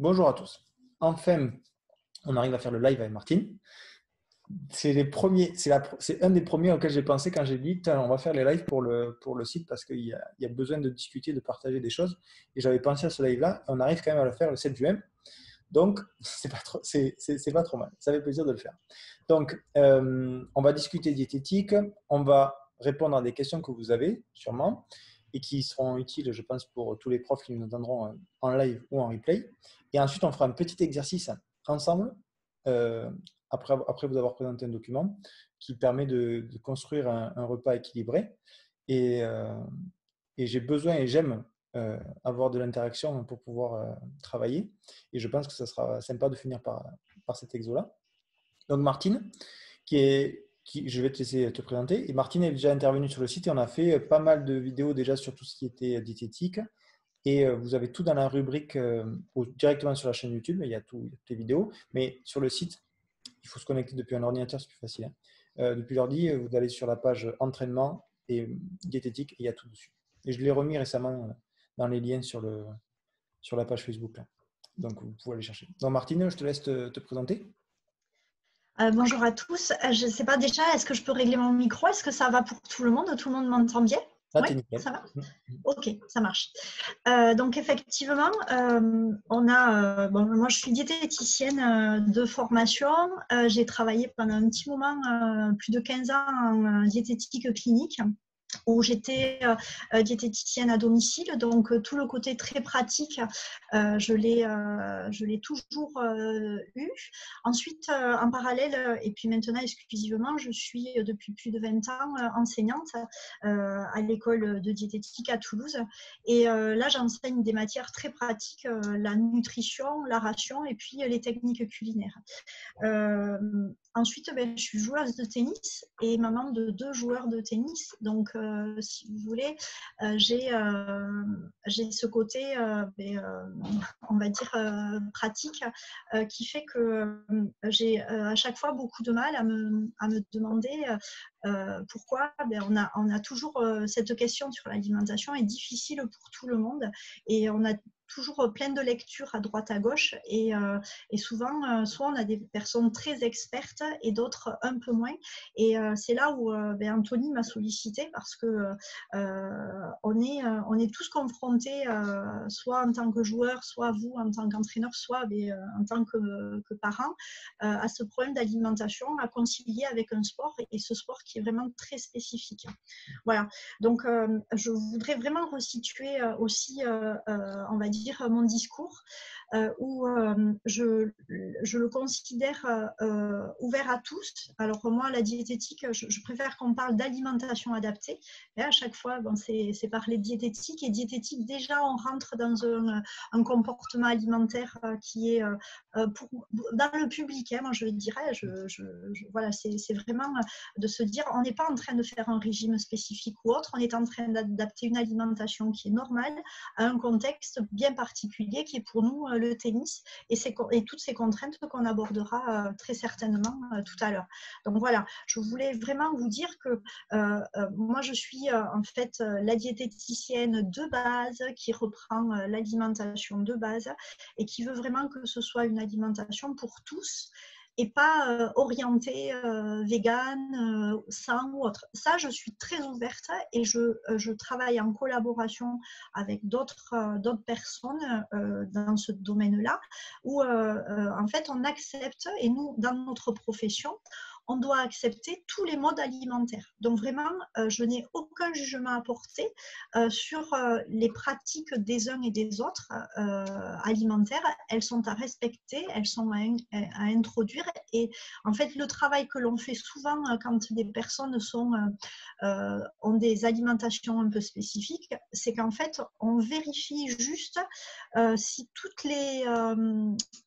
Bonjour à tous. Enfin, on arrive à faire le live avec Martine. C'est un des premiers auxquels j'ai pensé quand j'ai dit, tiens, on va faire les lives pour le site parce qu'il y a besoin de discuter, de partager des choses. Et j'avais pensé à ce live-là, et on arrive quand même à le faire le 7 juin. Donc, c'est pas trop mal. Ça fait plaisir de le faire. Donc, on va discuter diététique, on va répondre à des questions que vous avez, sûrement, et qui seront utiles, je pense, pour tous les profs qui nous entendront en live ou en replay. Et ensuite, on fera un petit exercice ensemble, euh, après vous avoir présenté un document, qui permet de construire un repas équilibré. Et, euh, et j'ai besoin et j'aime avoir de l'interaction pour pouvoir travailler. Et je pense que ça sera sympa de finir par cet exo-là. Donc Martine, je vais te laisser te présenter. Et Martine est déjà intervenue sur le site et on a fait pas mal de vidéos déjà sur tout ce qui était diététique. Et vous avez tout dans la rubrique ou directement sur la chaîne YouTube, il y a toutes les vidéos. Mais sur le site, il faut se connecter depuis un ordinateur, c'est plus facile, hein. Depuis l'ordi, vous allez sur la page entraînement et diététique, et il y a tout dessus. Et je l'ai remis récemment dans les liens sur la page Facebook, là. Donc vous pouvez aller chercher. Donc Martine, je te laisse te présenter. Bonjour à tous. Je ne sais pas déjà, est-ce que je peux régler mon micro? Est-ce que ça va pour tout le monde? Tout le monde m'entend bien? Là, Oui, t'es nickel. ça va? Ok, ça marche. Donc effectivement, moi je suis diététicienne de formation. J'ai travaillé pendant un petit moment, plus de 15 ans en diététique clinique, où j'étais diététicienne à domicile, donc tout le côté très pratique, je l'ai toujours eu. Ensuite, en parallèle, et puis maintenant exclusivement, je suis depuis plus de 20 ans enseignante à l'école de diététique à Toulouse. Et là, j'enseigne des matières très pratiques, la nutrition, la ration et puis les techniques culinaires. Ensuite, je suis joueuse de tennis et maman de 2 joueurs de tennis. Donc, si vous voulez, j'ai ce côté, on va dire, pratique, qui fait que j'ai à chaque fois beaucoup de mal à me demander pourquoi. On a toujours cette question sur l'alimentation est difficile pour tout le monde et on a toujours plein de lectures à droite à gauche et souvent soit on a des personnes très expertes et d'autres un peu moins et c'est là où Anthony m'a sollicité parce que on est tous confrontés soit en tant que joueur, soit vous en tant qu'entraîneur, soit en tant que parent à ce problème d'alimentation à concilier avec un sport et ce sport qui est vraiment très spécifique. Voilà, donc je voudrais vraiment resituer aussi on va dire mon discours où je le considère ouvert à tous. Alors moi, la diététique, je préfère qu'on parle d'alimentation adaptée. Et à chaque fois, c'est parler de diététique. Et diététique, déjà, on rentre dans un comportement alimentaire qui est dans le public, hein, moi je dirais, voilà, c'est vraiment de se dire, on n'est pas en train de faire un régime spécifique ou autre, on est en train d'adapter une alimentation qui est normale à un contexte bien particulier qui est pour nous le tennis et toutes ces contraintes qu'on abordera très certainement tout à l'heure. Donc voilà, je voulais vraiment vous dire que moi je suis en fait la diététicienne de base qui reprend l'alimentation de base et qui veut vraiment que ce soit une alimentation pour tous et pas orientée vegan, sain ou autre. Ça, je suis très ouverte et je travaille en collaboration avec d'autres personnes dans ce domaine-là où en fait on accepte, et nous, dans notre profession, on doit accepter tous les modes alimentaires. Donc vraiment, je n'ai aucun jugement à porter sur les pratiques des uns et des autres alimentaires. Elles sont à respecter, elles sont à introduire. Et en fait, le travail que l'on fait souvent quand des personnes ont des alimentations un peu spécifiques, c'est qu'en fait, on vérifie juste si toutes les,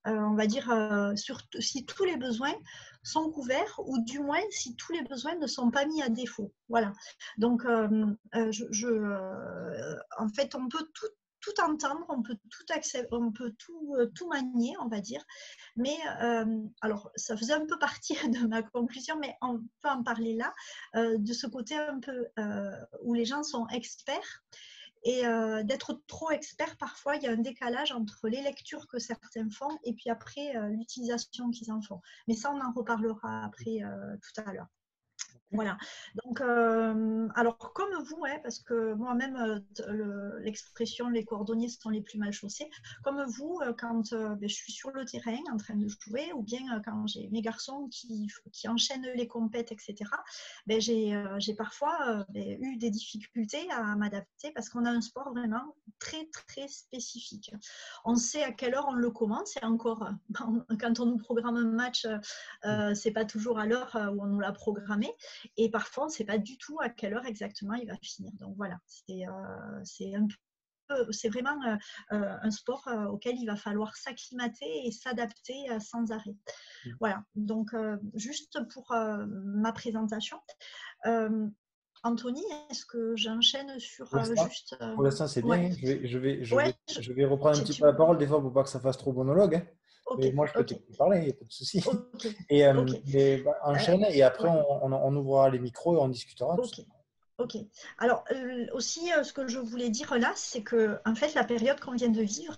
on va dire, si tous les besoins sont couverts ou du moins si tous les besoins ne sont pas mis à défaut. Voilà. Donc, en fait, on peut tout entendre, on peut tout accepter, on peut tout manier, on va dire. Mais alors, ça faisait un peu partie de ma conclusion, mais on peut en parler là, de ce côté un peu où les gens sont experts et d'être trop expert. Parfois, il y a un décalage entre les lectures que certains font et puis après l'utilisation qu'ils en font. Mais ça, on en reparlera après tout à l'heure. Voilà. Donc, alors comme vous, hein, parce que moi-même, l'expression les cordonniers sont les plus mal chaussés, comme vous, quand je suis sur le terrain en train de jouer, ou bien quand j'ai mes garçons qui enchaînent les compètes, etc., j'ai parfois eu des difficultés à m'adapter parce qu'on a un sport vraiment très, très spécifique. On sait à quelle heure on le commence et encore, quand on nous programme un match, c'est pas toujours à l'heure où on nous l'a programmé. Et parfois, on ne sait pas du tout à quelle heure exactement il va finir. Donc voilà, c'est vraiment un sport auquel il va falloir s'acclimater et s'adapter sans arrêt. Voilà, donc juste pour ma présentation. Anthony, est-ce que j'enchaîne sur juste… Pour l'instant, c'est Ouais, bien. ouais, Je vais reprendre un petit peu la parole des fois pour pas que ça fasse trop monologue, hein. ok, Mais moi, je peux ok, te parler, il n'y a pas de souci. ok, Et, ok. enchaîne et après, Ouais. On ouvrira les micros et on discutera. Tout ça. Ok, ok. Alors aussi, ce que je voulais dire là, c'est que en fait, la période qu'on vient de vivre,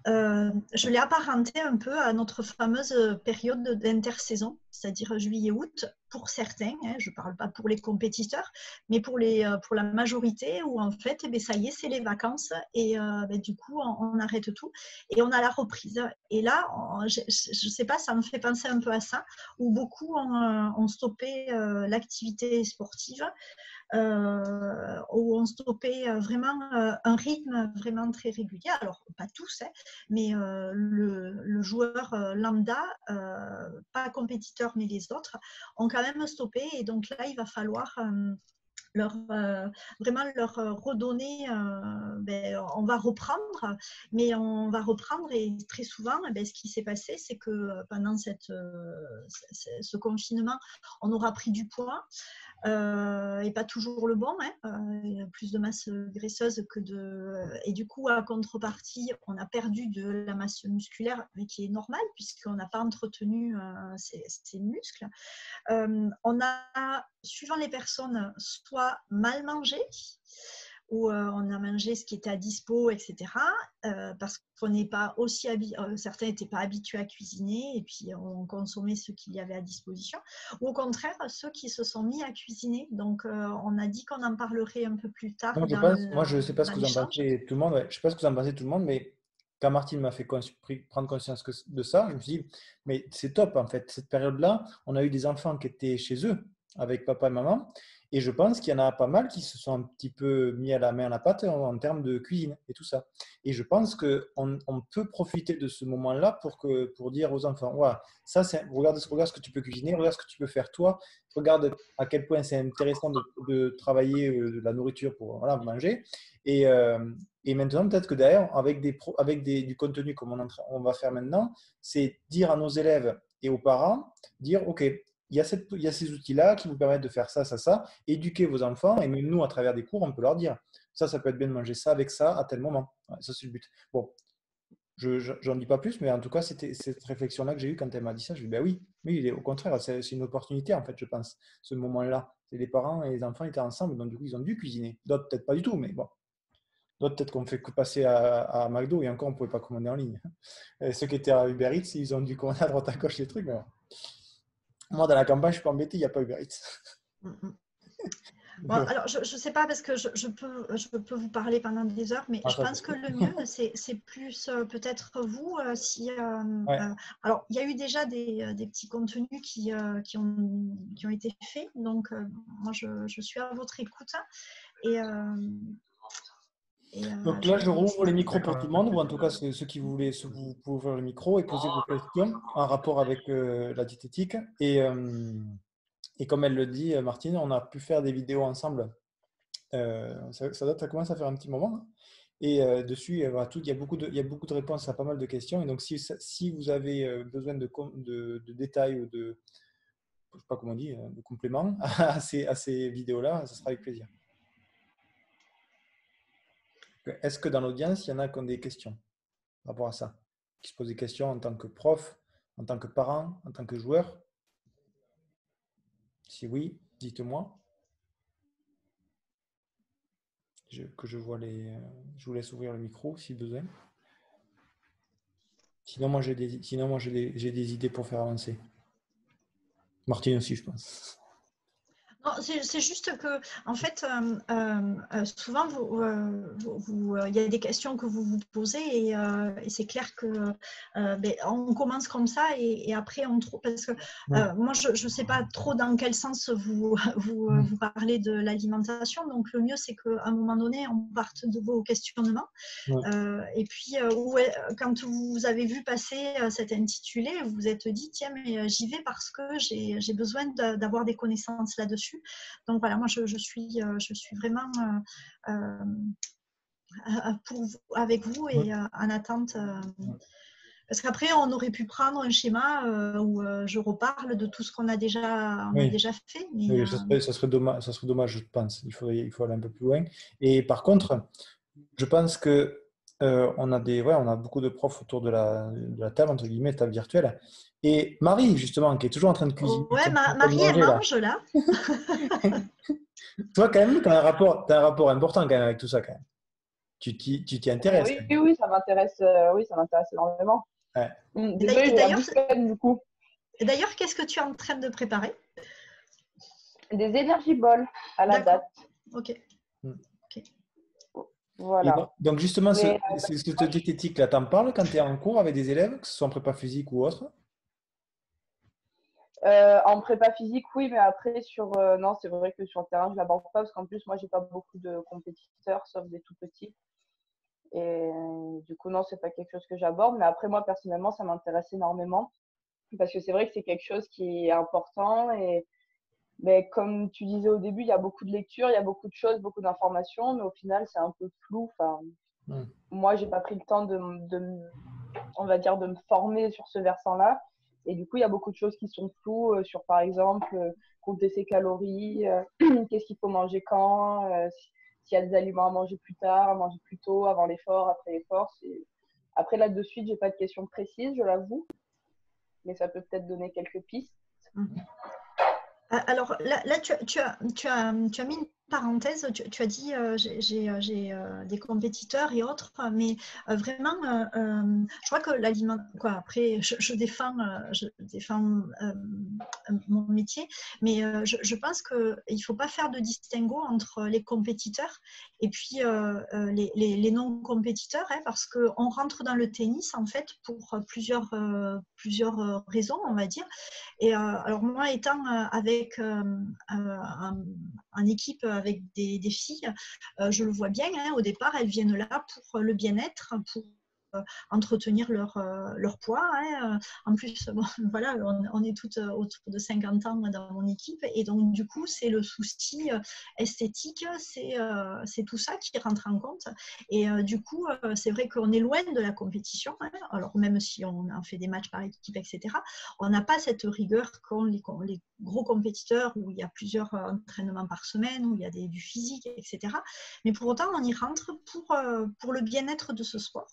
je l'ai apparentée un peu à notre fameuse période d'intersaison, c'est-à-dire juillet-août, pour certains. Hein, je ne parle pas pour les compétiteurs, mais pour la majorité, où en fait, ça y est, c'est les vacances et du coup, on arrête tout et on a la reprise. Et là, je ne sais pas, ça me fait penser un peu à ça, où beaucoup ont stoppé l'activité sportive, où on stoppait vraiment un rythme vraiment très régulier. Alors, pas tous, hein, mais le joueur lambda, pas compétiteur, mais les autres, ont quand même stoppé. Et donc là, il va falloir vraiment leur redonner, on va reprendre, mais on va reprendre et très souvent, ce qui s'est passé, c'est que pendant ce confinement, on aura pris du poids, et pas toujours le bon, hein, plus de masse graisseuse que de… Et du coup, à contrepartie, on a perdu de la masse musculaire, mais qui est normale puisqu'on n'a pas entretenu ces muscles. On a, suivant les personnes, soit mal mangé, où on a mangé ce qui était à dispo, etc. Parce qu'on n'est pas aussi certains n'étaient pas habitués à cuisiner et puis on consommait ce qu'il y avait à disposition. Ou au contraire, ceux qui se sont mis à cuisiner. Donc, on a dit qu'on en parlerait un peu plus tard Moi, je ne sais pas ce dans que vous en l'échange. pensez tout le monde. Ouais. Je ne sais pas ce que vous en pensez tout le monde, mais quand Martine m'a fait prendre conscience de ça, je me suis dit, mais c'est top en fait. Cette période-là, on a eu des enfants qui étaient chez eux avec papa et maman. Et je pense qu'il y en a pas mal qui se sont un petit peu mis à la main à la pâte en termes de cuisine et tout ça. Et je pense qu'on peut profiter de ce moment-là pour dire aux enfants, ouais, ça, regarde ce que tu peux cuisiner, regarde ce que tu peux faire toi, regarde à quel point c'est intéressant de travailler de la nourriture pour voilà, manger. Et, euh, et maintenant, peut-être que derrière, du contenu comme on va faire maintenant, c'est dire à nos élèves et aux parents, dire, OK, il y a ces outils-là qui vous permettent de faire ça, ça, ça, éduquer vos enfants, et même nous, à travers des cours, on peut leur dire, ça peut être bien de manger ça avec ça à tel moment. Ouais, ça, c'est le but. Bon, j'en dis pas plus, mais en tout cas, c'était cette réflexion-là que j'ai eue quand elle m'a dit ça. Je lui ai dit, ben oui, mais au contraire, c'est une opportunité, en fait, je pense, ce moment-là. C'est les parents et les enfants étaient ensemble, donc du coup, ils ont dû cuisiner. D'autres, peut-être pas du tout, mais bon. D'autres, peut-être qu'on fait que passer à McDo et encore, on ne pouvait pas commander en ligne. Et ceux qui étaient à Uber Eats, ils ont dû commander à droite à gauche les trucs. Mais bon. Moi, dans la campagne, je suis pas embêté, il n'y a pas Uber Eats. Bon, alors, je ne sais pas parce que je peux vous parler pendant des heures, mais Ah, je ça, pense que le mieux, c'est plus peut-être vous. ouais. Alors, il y a eu déjà des petits contenus qui ont été faits. Donc, moi, je suis à votre écoute. Et, Donc là, je je vous laisse. rouvre les micros pour tout le monde, ou en tout cas, ceux qui voulaient, vous pouvez ouvrir le micro et poser vos questions en rapport avec la diététique. Et comme elle le dit, Martine, on a pu faire des vidéos ensemble. Ça commence à faire un petit moment, hein. Et dessus, voilà, il y a beaucoup de réponses à pas mal de questions. Et donc, si vous avez besoin de détails ou je sais pas comment on dit, de compléments à ces vidéos-là, ça sera avec plaisir. Est-ce que dans l'audience, il y en a qui ont des questions par rapport à ça, qui se posent des questions en tant que prof, en tant que parent, en tant que joueur? Si oui, dites-moi. que je vois les. Je vous laisse ouvrir le micro si besoin. Sinon, moi, j'ai des idées pour faire avancer. Martine aussi, je pense. Non, c'est juste que, en fait, souvent, il y a des questions que vous vous posez et c'est clair que on commence comme ça et après on trouve parce que moi je ne sais pas trop dans quel sens vous parlez de l'alimentation, donc le mieux c'est qu'à un moment donné on parte de vos questionnements. Et puis, quand vous avez vu passer cet intitulé, vous vous êtes dit, tiens, mais j'y vais parce que j'ai besoin d'avoir des connaissances là-dessus. Donc voilà, moi, je suis vraiment avec vous et en attente. Parce qu'après, on aurait pu prendre un schéma où je reparle de tout ce qu'on a déjà fait. Mais, oui, ça serait dommage, je pense. Il faut aller un peu plus loin. Et par contre, je pense que on a beaucoup de profs autour de la table, entre guillemets, table virtuelle. Et Marie, justement, qui est toujours en train de cuisiner. ouais, Marie, elle mange là. Toi, quand même, tu as un rapport important quand même avec tout ça, quand même. Tu t'y intéresses. Oui, ça m'intéresse énormément. Ouais. Désolée, j'ai la bouche pleine du coup. D'ailleurs, qu'est-ce que tu es en train de préparer? Des énergie balls à la date. Ok. Voilà. Donc justement, cette diététique là, t'en parles quand tu es en cours avec des élèves, que ce soit en prépa physique ou autre? En prépa physique, oui, mais après non, c'est vrai que sur le terrain, je l'aborde pas parce qu'en plus, moi, j'ai pas beaucoup de compétiteurs, sauf des tout petits. Et du coup, non, c'est pas quelque chose que j'aborde. Mais après, moi, personnellement, ça m'intéresse énormément parce que c'est vrai que c'est quelque chose qui est important. Et mais comme tu disais au début, il y a beaucoup de lectures, il y a beaucoup de choses, beaucoup d'informations, mais au final, c'est un peu flou. Enfin, moi, j'ai pas pris le temps on va dire, de me former sur ce versant-là. Et du coup, il y a beaucoup de choses qui sont floues sur, par exemple, compter ses calories, qu'est-ce qu'il faut manger quand, s'il y a des aliments à manger plus tard, à manger plus tôt, avant l'effort, après l'effort. Après, là, de suite, j'ai pas de questions précises, je l'avoue, mais ça peut peut-être donner quelques pistes. Alors là tu as mis une parenthèse, tu as dit j'ai des compétiteurs et autres, mais vraiment, je crois que après, je défends mon métier, mais je pense qu'il ne faut pas faire de distinguo entre les compétiteurs et puis les non-compétiteurs, hein, parce qu'on rentre dans le tennis en fait pour plusieurs raisons, on va dire. Et alors moi, étant avec en équipe avec des filles, je le vois bien, hein, au départ, elles viennent là pour le bien-être, pour entretenir leur poids. Hein. En plus, bon, voilà, on est toutes autour de 50 ans dans mon équipe et donc du coup, c'est le souci esthétique, c'est tout ça qui rentre en compte. Et du coup, c'est vrai qu'on est loin de la compétition, hein. Alors même si on a fait des matchs par équipe, etc., on n'a pas cette rigueur qu'ont les gros compétiteurs où il y a plusieurs entraînements par semaine, où il y a du physique, etc. Mais pour autant, on y rentre pour le bien-être de ce sport.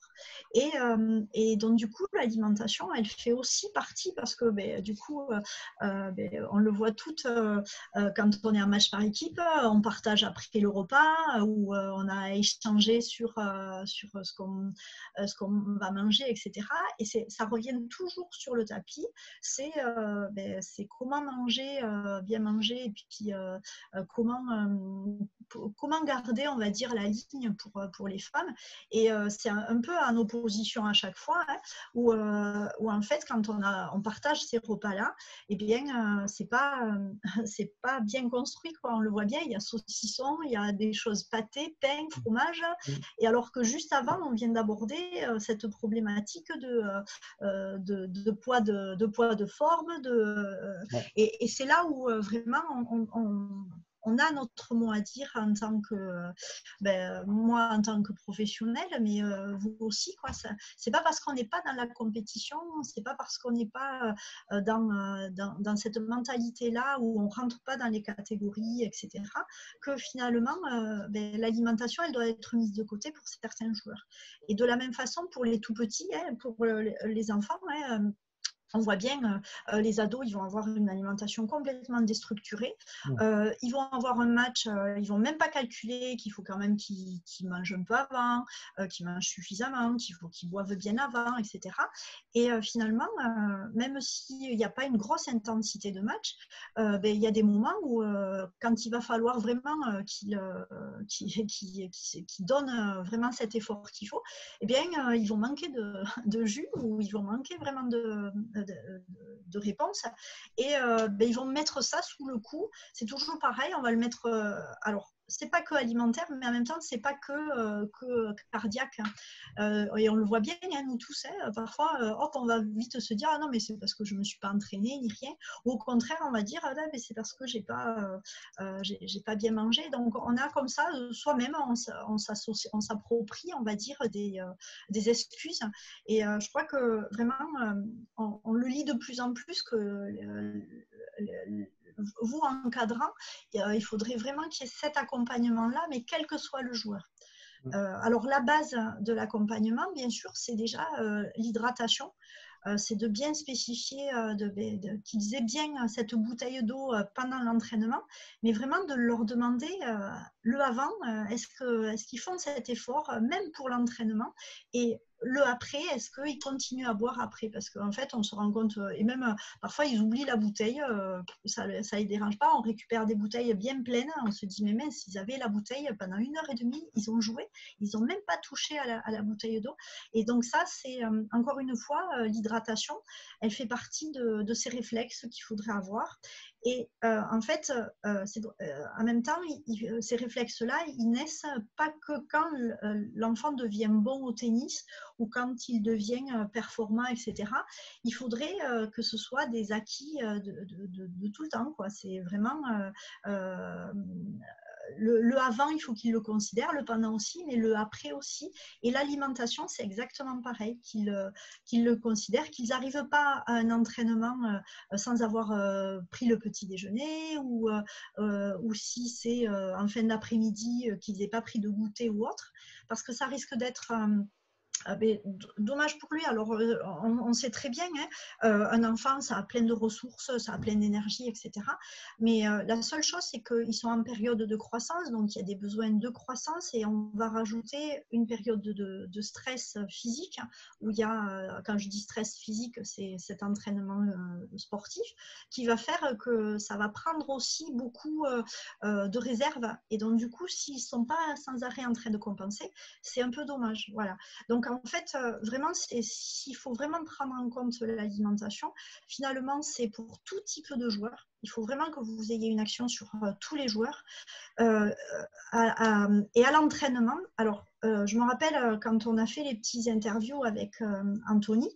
Et donc, du coup, l'alimentation, elle fait aussi partie parce que, du coup, on le voit toutes quand on est en match par équipe, on partage après le repas où on a échangé sur ce qu'on va manger, etc. Et ça revient toujours sur le tapis. C'est comment manger, bien manger, et puis comment garder, on va dire, la ligne pour les femmes. Et c'est un peu en opposition à chaque fois, hein, où en fait, quand on partage ces repas-là, eh bien, c'est pas bien construit, quoi. On le voit bien, il y a saucisson, il y a des choses pâtées, pain, fromage, et alors que juste avant, on vient d'aborder cette problématique de poids de forme, et c'est là où vraiment on a notre mot à dire en tant que moi en tant que professionnelle, mais vous aussi, quoi. C'est pas parce qu'on n'est pas dans la compétition, c'est pas parce qu'on n'est pas dans cette mentalité là où on rentre pas dans les catégories, etc., que finalement l'alimentation, elle doit être mise de côté pour certains joueurs. Et de la même façon pour les tout petits, hein, pour les enfants, hein, on voit bien, les ados, ils vont avoir une alimentation complètement déstructurée. Ils vont avoir un match, ils ne vont même pas calculer qu'il faut quand même qu'ils mangent un peu avant, qu'ils mangent suffisamment, qu'il faut qu'ils boivent bien avant, etc. Et finalement, même s'il n'y a pas une grosse intensité de match, il y a des moments où, quand il va falloir vraiment qu'ils donnent vraiment cet effort qu'il faut, eh bien, ils vont manquer de jus ou ils vont manquer vraiment de réponses. Et ils vont mettre ça sous le coup. C'est toujours pareil, on va le mettre. Alors, c'est pas que alimentaire, mais en même temps, c'est pas que cardiaque. Et on le voit bien, hein, nous tous, hein, parfois, hop, on va vite se dire, ah non, mais c'est parce que je me suis pas entraînée ni rien. Ou au contraire, on va dire, ah non, mais c'est parce que j'ai pas bien mangé. Donc, on a comme ça, soi-même, on s'approprie, on va dire, des excuses. Et je crois que vraiment, on le lit de plus en plus que vous, encadrant, il faudrait vraiment qu'il y ait cet accompagnement-là, mais quel que soit le joueur. Alors, la base de l'accompagnement, bien sûr, c'est déjà l'hydratation. C'est de bien spécifier qu'ils aient bien cette bouteille d'eau pendant l'entraînement, mais vraiment de leur demander le avant, est-ce qu'ils font cet effort, même pour l'entraînement, et le après, est-ce qu'ils continuent à boire après? Parce qu'en fait, on se rend compte, et même parfois, ils oublient la bouteille, ça ne les dérange pas, on récupère des bouteilles bien pleines, on se dit, mais mince, ils avaient la bouteille pendant 1h30, ils ont joué, ils n'ont même pas touché à la bouteille d'eau. Et donc ça, c'est encore une fois, l'hydratation, elle fait partie de ces réflexes qu'il faudrait avoir. Et en fait, en même temps, ces réflexes-là, ils naissent pas que quand l'enfant devient bon au tennis ou quand il devient performant, etc. Il faudrait que ce soit des acquis de tout le temps, quoi. C'est vraiment le avant, il faut qu'ils le considèrent, le pendant aussi, mais le après aussi. Et l'alimentation, c'est exactement pareil, qu'ils le considèrent, qu'ils n'arrivent pas à un entraînement sans avoir pris le petit déjeuner ou si c'est en fin d'après-midi qu'ils n'aient pas pris de goûter ou autre, parce que ça risque d'être... dommage pour lui. Alors, on sait très bien, hein, un enfant, ça a plein de ressources, ça a plein d'énergie, etc. Mais la seule chose, c'est qu'ils sont en période de croissance, donc il y a des besoins de croissance et on va rajouter une période de stress physique, où il y a, quand je dis stress physique, c'est cet entraînement sportif, qui va faire que ça va prendre aussi beaucoup de réserves. Et donc, du coup, s'ils ne sont pas sans arrêt en train de compenser, c'est un peu dommage. Voilà. Donc, en fait, vraiment, s'il faut vraiment prendre en compte l'alimentation, finalement, c'est pour tout type de joueurs. Il faut vraiment que vous ayez une action sur tous les joueurs. Et à l'entraînement, alors, je me rappelle quand on a fait les petites interviews avec Anthony,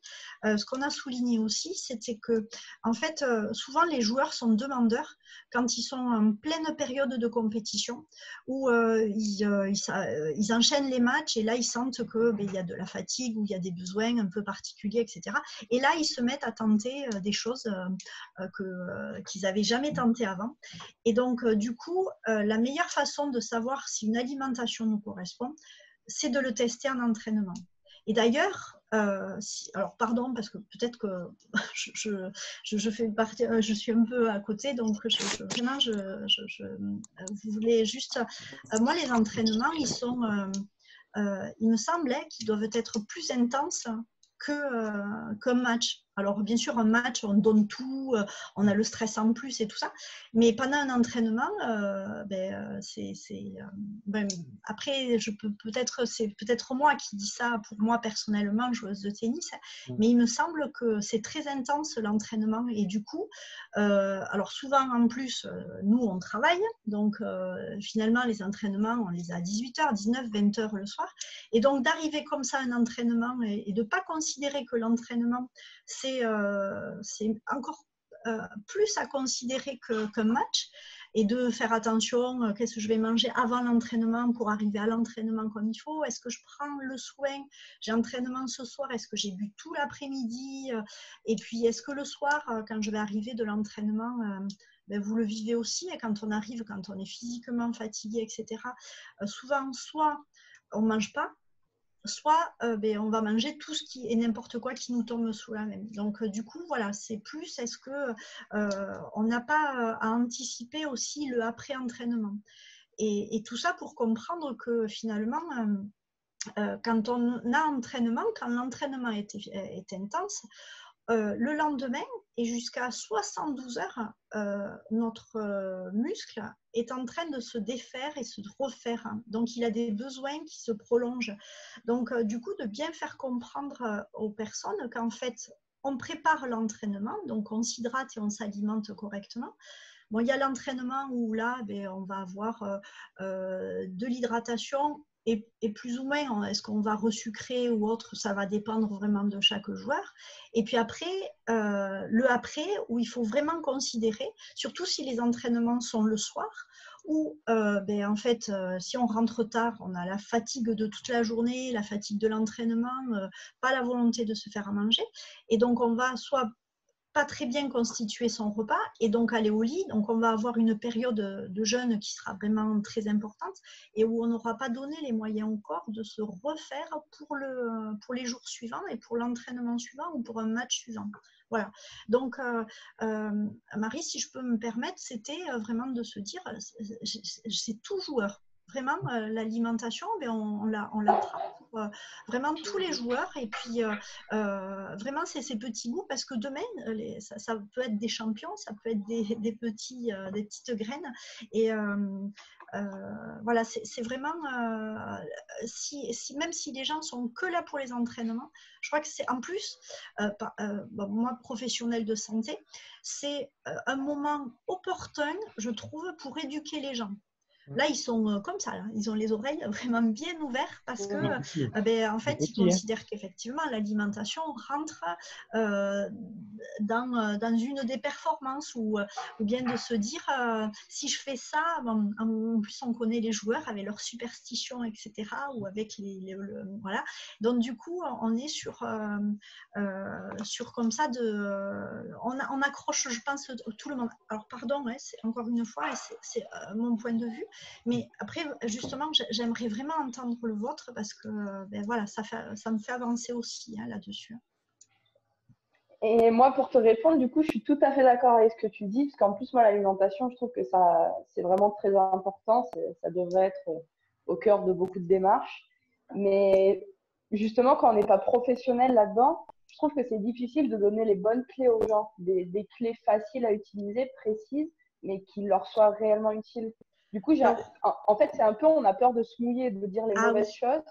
ce qu'on a souligné aussi, c'était que, en fait, souvent les joueurs sont demandeurs quand ils sont en pleine période de compétition où ils enchaînent les matchs et là ils sentent qu'il y a de la fatigue ou il y a des besoins un peu particuliers, etc. Et là ils se mettent à tenter des choses qu'ils n'avaient jamais tentées avant. Et donc, du coup, la meilleure façon de savoir si une alimentation nous correspond, c'est de le tester en entraînement. Et d'ailleurs, alors pardon, parce que peut-être que je fais partie, je suis un peu à côté, donc vraiment, vous voulez juste... moi, les entraînements, il me semblait qu'ils doivent être plus intenses qu'un match. Alors, bien sûr, un match, on donne tout, on a le stress en plus et tout ça. Mais pendant un entraînement, après, c'est peut-être moi qui dis ça pour moi personnellement, joueuse de tennis, mais il me semble que c'est très intense l'entraînement. Et du coup, alors souvent en plus, nous, on travaille. Donc, finalement, les entraînements, on les a à 18h, 19h, 20h le soir. Et donc, d'arriver comme ça à un entraînement et de ne pas considérer que l'entraînement, c'est encore plus à considérer qu'un match, et de faire attention, qu'est-ce que je vais manger avant l'entraînement pour arriver à l'entraînement comme il faut, est-ce que je prends le soin, j'ai entraînement ce soir, est-ce que j'ai bu tout l'après-midi, et puis est-ce que le soir, quand je vais arriver de l'entraînement, vous le vivez aussi, et quand on arrive, quand on est physiquement fatigué, etc., souvent, soit on ne mange pas, soit on va manger tout ce qui est n'importe quoi qui nous tombe sous la main. Donc, du coup, voilà, c'est plus est-ce que on n'a pas à anticiper aussi le après-entraînement. Et tout ça pour comprendre que finalement, quand on a entraînement, quand l'entraînement est intense, le lendemain et jusqu'à 72 heures, notre muscle est en train de se défaire et se refaire. Donc, il a des besoins qui se prolongent. Donc, du coup, de bien faire comprendre aux personnes qu'en fait, on prépare l'entraînement, donc on s'hydrate et on s'alimente correctement. Bon, il y a l'entraînement où là, on va avoir de l'hydratation et plus ou moins, est-ce qu'on va resucrer ou autre, ça va dépendre vraiment de chaque joueur. Et puis après, le après, où il faut vraiment considérer, surtout si les entraînements sont le soir, où en fait, si on rentre tard, on a la fatigue de toute la journée, la fatigue de l'entraînement, pas la volonté de se faire à manger. Et donc, on va soit pas très bien constituer son repas et donc aller au lit. Donc, on va avoir une période de jeûne qui sera vraiment très importante et où on n'aura pas donné les moyens au corps de se refaire pour les jours suivants et pour l'entraînement suivant ou pour un match suivant. Voilà. Donc, Marie, si je peux me permettre, c'était vraiment de se dire, c'est tout joueur. Vraiment, l'alimentation, on la trappe pour vraiment tous les joueurs. Et puis, vraiment, c'est ces petits bouts parce que demain, ça peut être des champions, ça peut être des petites graines. Et voilà, c'est vraiment, même si les gens sont que là pour les entraînements, je crois que c'est en plus, moi, professionnelle de santé, c'est un moment opportun, je trouve, pour éduquer les gens. Là, ils sont comme ça, là. Ils ont les oreilles vraiment bien ouvertes parce que, en fait, ils considèrent qu'effectivement, l'alimentation rentre dans une des performances ou bien de se dire, si je fais ça, en plus, on connaît les joueurs avec leurs superstitions, etc., ou avec voilà. Donc, du coup, on est sur comme ça, on accroche, je pense, tout le monde. Alors, pardon, c'est encore une fois, c'est mon point de vue. Mais après, justement, j'aimerais vraiment entendre le vôtre parce que voilà, ça me fait avancer aussi là-dessus. Et moi, pour te répondre, du coup, je suis tout à fait d'accord avec ce que tu dis, parce qu'en plus, moi, l'alimentation, je trouve que c'est vraiment très important. Ça devrait être au cœur de beaucoup de démarches. Mais justement, quand on n'est pas professionnel là-dedans, je trouve que c'est difficile de donner les bonnes clés aux gens, des clés faciles à utiliser, précises, mais qui leur soient réellement utiles. Du coup, en fait, c'est un peu, on a peur de se mouiller, de dire les mauvaises choses.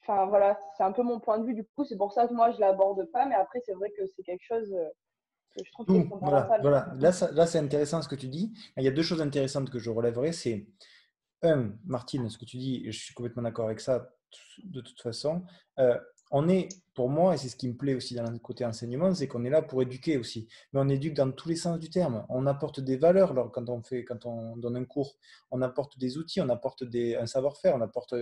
Enfin, voilà, c'est un peu mon point de vue. Du coup, c'est pour ça que moi, je ne l'aborde pas. Mais après, c'est vrai que c'est quelque chose que je trouve qui est fondamental. Voilà. Là, c'est intéressant ce que tu dis. Il y a deux choses intéressantes que je relèverai. C'est, Martine, ce que tu dis, je suis complètement d'accord avec ça de toute façon. On est, pour moi, et c'est ce qui me plaît aussi dans le côté enseignement, c'est qu'on est là pour éduquer aussi. Mais on éduque dans tous les sens du terme. On apporte des valeurs quand on donne un cours. On apporte des outils, on apporte un savoir-faire, on apporte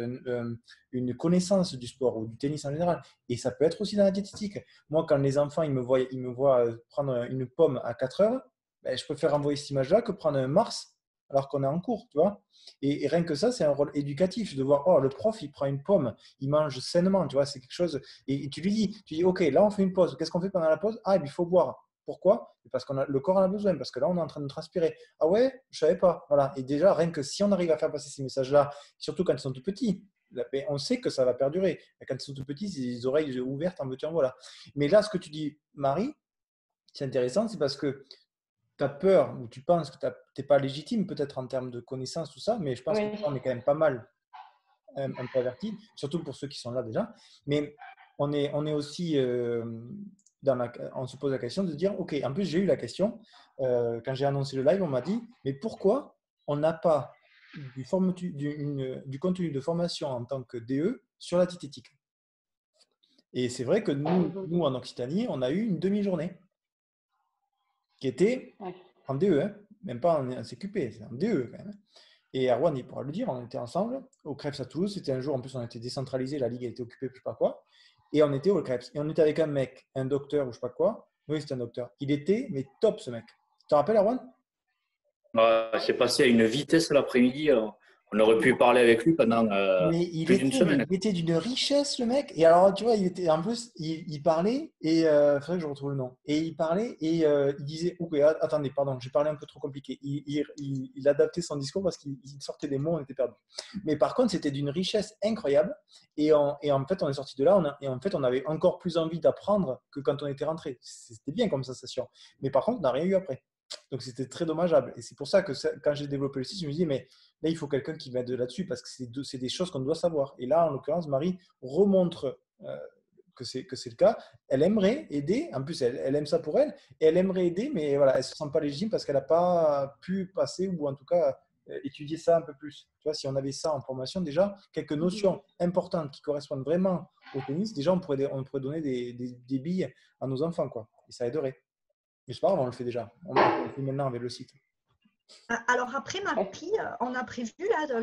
une connaissance du sport ou du tennis en général. Et ça peut être aussi dans la diététique. Moi, quand les enfants ils me voient prendre une pomme à 4 heures, je préfère envoyer cette image-là que prendre un Mars alors qu'on est en cours, tu vois. Et rien que ça, c'est un rôle éducatif de voir, oh, le prof, il prend une pomme, il mange sainement, tu vois, c'est quelque chose. Et tu lui dis, ok, là, on fait une pause. Qu'est-ce qu'on fait pendant la pause? Ah, il faut boire. Pourquoi? Parce que le corps en a besoin, parce que là, on est en train de transpirer. Ah ouais, je ne savais pas. Voilà. Et déjà, rien que si on arrive à faire passer ces messages-là, surtout quand ils sont tout petits, on sait que ça va perdurer. Quand ils sont tout petits, c'est les oreilles ouvertes, en veux-tu, en voilà. Mais là, ce que tu dis, Marie, c'est intéressant, c'est parce que tu as peur ou tu penses que tu n'es pas légitime, peut-être en termes de connaissances, tout ça, mais je pense qu'on est quand même pas mal un peu averti, surtout pour ceux qui sont là déjà. Mais on est aussi, on se pose la question de dire, OK, en plus j'ai eu la question, quand j'ai annoncé le live, on m'a dit, mais pourquoi on n'a pas du contenu de formation en tant que DE sur la diététique? Et c'est vrai que nous, en Occitanie, on a eu une demi-journée qui était en DE, hein, même pas en CQP, c'est en DE quand même. Et Erwan, il pourra le dire, on était ensemble au Krebs à Toulouse. C'était un jour, en plus, on était décentralisé, la ligue a été occupée, je ne sais pas quoi. Et on était au Krebs. Et on était avec un mec, un docteur ou je ne sais pas quoi. Oui, c'était un docteur. Il était, mais top ce mec. Tu te rappelles, Erwan? C'est passé à une vitesse l'après-midi. On aurait pu parler avec lui pendant Mais plus d'une semaine. il était d'une richesse, le mec. Et alors, tu vois, il était, en plus, il parlait, et il faudrait que je retrouve le nom. Et il parlait, et il disait, ok, attendez, pardon, j'ai parlé un peu trop compliqué. Il adaptait son discours parce qu'il sortait des mots, on était perdu. Mais par contre, c'était d'une richesse incroyable. Et en fait, on est sorti de là, et en fait, on avait encore plus envie d'apprendre que quand on était rentré. C'était bien comme sensation. Mais par contre, on n'a rien eu après. Donc, c'était très dommageable. Et c'est pour ça que quand j'ai développé le site, je me dis, mais là, il faut quelqu'un qui m'aide là-dessus parce que c'est des choses qu'on doit savoir. Et là, en l'occurrence, Marie remontre que c'est le cas. Elle aimerait aider. En plus, elle aime ça pour elle. Et elle aimerait aider, mais voilà, elle ne se sent pas légitime parce qu'elle n'a pas pu passer ou en tout cas étudier ça un peu plus. Tu vois, si on avait ça en formation, déjà, quelques notions importantes qui correspondent vraiment au tennis, déjà, on pourrait donner des billes à nos enfants, quoi. Et ça aiderait. Mais c'est pas grave, on le fait déjà. On le fait maintenant avec le site. Alors après, Marie, on a prévu,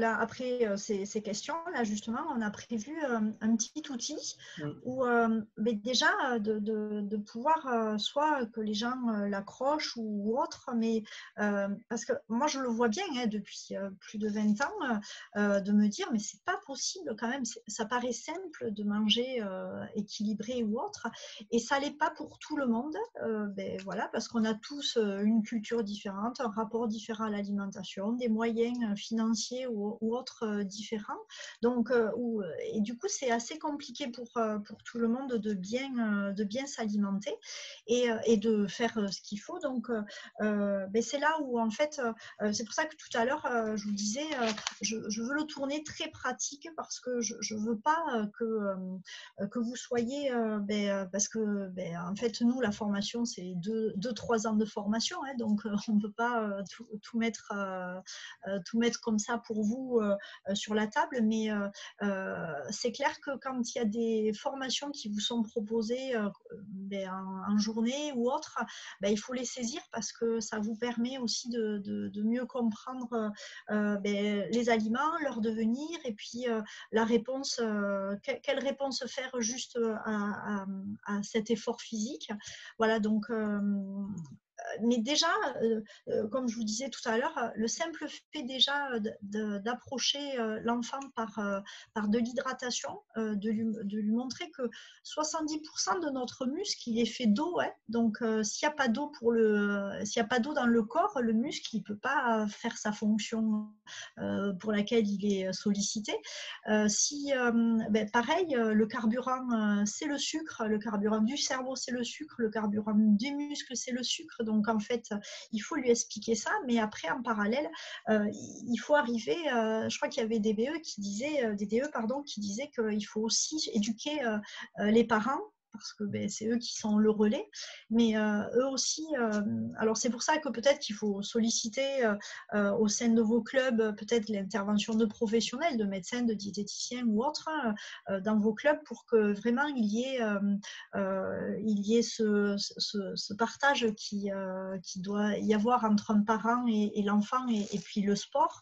après ces questions, là justement, on a prévu un petit outil où mais déjà de pouvoir soit que les gens l'accrochent ou autre, mais parce que moi je le vois bien depuis plus de 20 ans, de me dire mais c'est pas possible quand même, ça paraît simple de manger équilibré ou autre, et ça l'est pas pour tout le monde, voilà, parce qu'on a tous une culture différente, un rapport différent à l'alimentation, des moyens financiers ou autres différents. Donc, et du coup, c'est assez compliqué pour tout le monde de bien s'alimenter et de faire ce qu'il faut. Donc, c'est là où, en fait, c'est pour ça que tout à l'heure, je vous disais, je veux le tourner très pratique parce que je ne veux pas que vous soyez, parce que, en fait, nous, la formation, c'est 2-3 ans de formation, donc on ne peut pas tout mettre comme ça pour vous sur la table, mais c'est clair que quand il y a des formations qui vous sont proposées en journée ou autre, il faut les saisir parce que ça vous permet aussi de mieux comprendre les aliments, leur devenir, et puis la réponse, quelle réponse faire juste à cet effort physique. Voilà, donc mais déjà, comme je vous disais tout à l'heure, le simple fait déjà d'approcher l'enfant par de l'hydratation, de lui montrer que 70% de notre muscle, il est fait d'eau. Donc, s'il n'y a pas d'eau s'il n'y a pas d'eau dans le corps, le muscle, il ne peut pas faire sa fonction pour laquelle il est sollicité. Pareil, le carburant, c'est le sucre, le carburant du cerveau, c'est le sucre, le carburant des muscles, c'est le sucre. Donc, en fait, il faut lui expliquer ça, mais après, en parallèle, il faut arriver, je crois qu'il y avait des DE qui disaient qu'il faut aussi éduquer les parents, parce que c'est eux qui sont le relais, mais eux aussi, alors c'est pour ça que peut-être qu'il faut solliciter au sein de vos clubs peut-être l'intervention de professionnels, de médecins, de diététiciens ou autres dans vos clubs pour que vraiment il y ait ce partage qui doit y avoir entre un parent et l'enfant et puis le sport.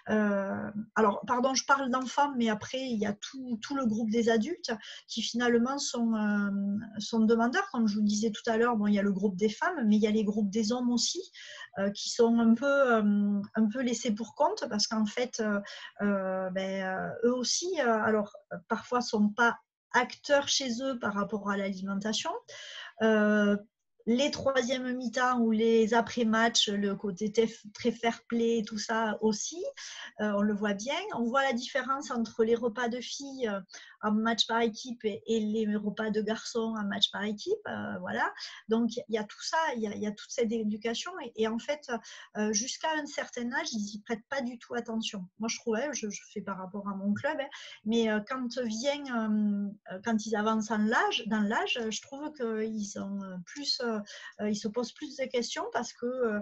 Alors, pardon, je parle d'enfants, mais après, il y a tout le groupe des adultes qui finalement sont demandeurs. Comme je vous le disais tout à l'heure, il y a le groupe des femmes, mais il y a les groupes des hommes aussi qui sont un peu laissés pour compte parce qu'en fait, eux aussi, alors parfois, ne sont pas acteurs chez eux par rapport à l'alimentation. Les troisièmes mi-temps ou les après-matchs, le côté très fair-play, tout ça aussi, on le voit bien. On voit la différence entre les repas de filles en match par équipe et les repas de garçons en match par équipe. Voilà. Donc, il y a tout ça, il y a toute cette éducation. Et en fait, jusqu'à un certain âge, ils n'y prêtent pas du tout attention. Moi, je trouve, je fais par rapport à mon club, mais quand ils avancent dans l'âge, je trouve qu'ils sont plus... ils se posent plus de questions parce que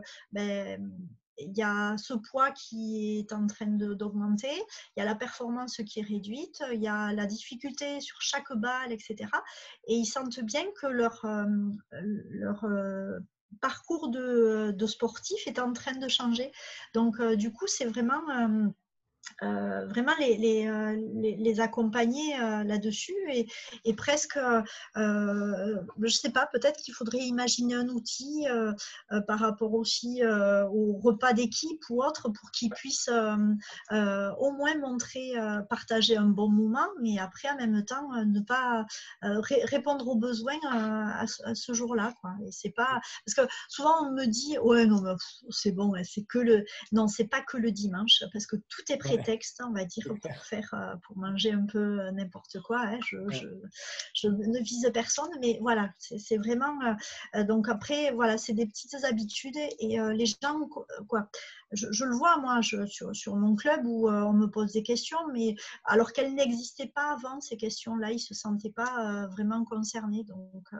il y a ce poids qui est en train d'augmenter, il y a la performance qui est réduite, il y a la difficulté sur chaque balle, etc. Et ils sentent bien que leur parcours de sportif est en train de changer. Donc, du coup, c'est vraiment vraiment les accompagner là-dessus et presque, je sais pas, peut-être qu'il faudrait imaginer un outil par rapport aussi au repas d'équipe ou autre pour qu'ils puissent au moins montrer, partager un bon moment, mais après en même temps ne pas répondre aux besoins à ce jour-là, quoi. Et c'est pas parce que souvent on me dit ouais non mais c'est bon, ouais, c'est que le non, c'est pas que le dimanche, parce que tout est prétexte, on va dire, pour manger un peu n'importe quoi. Hein. Je ne vise personne, mais voilà, c'est vraiment. Donc après, voilà, c'est des petites habitudes et les gens, quoi. Je le vois moi sur mon club où on me pose des questions, mais alors qu'elles n'existaient pas avant ces questions-là, ils se sentaient pas vraiment concernés. Donc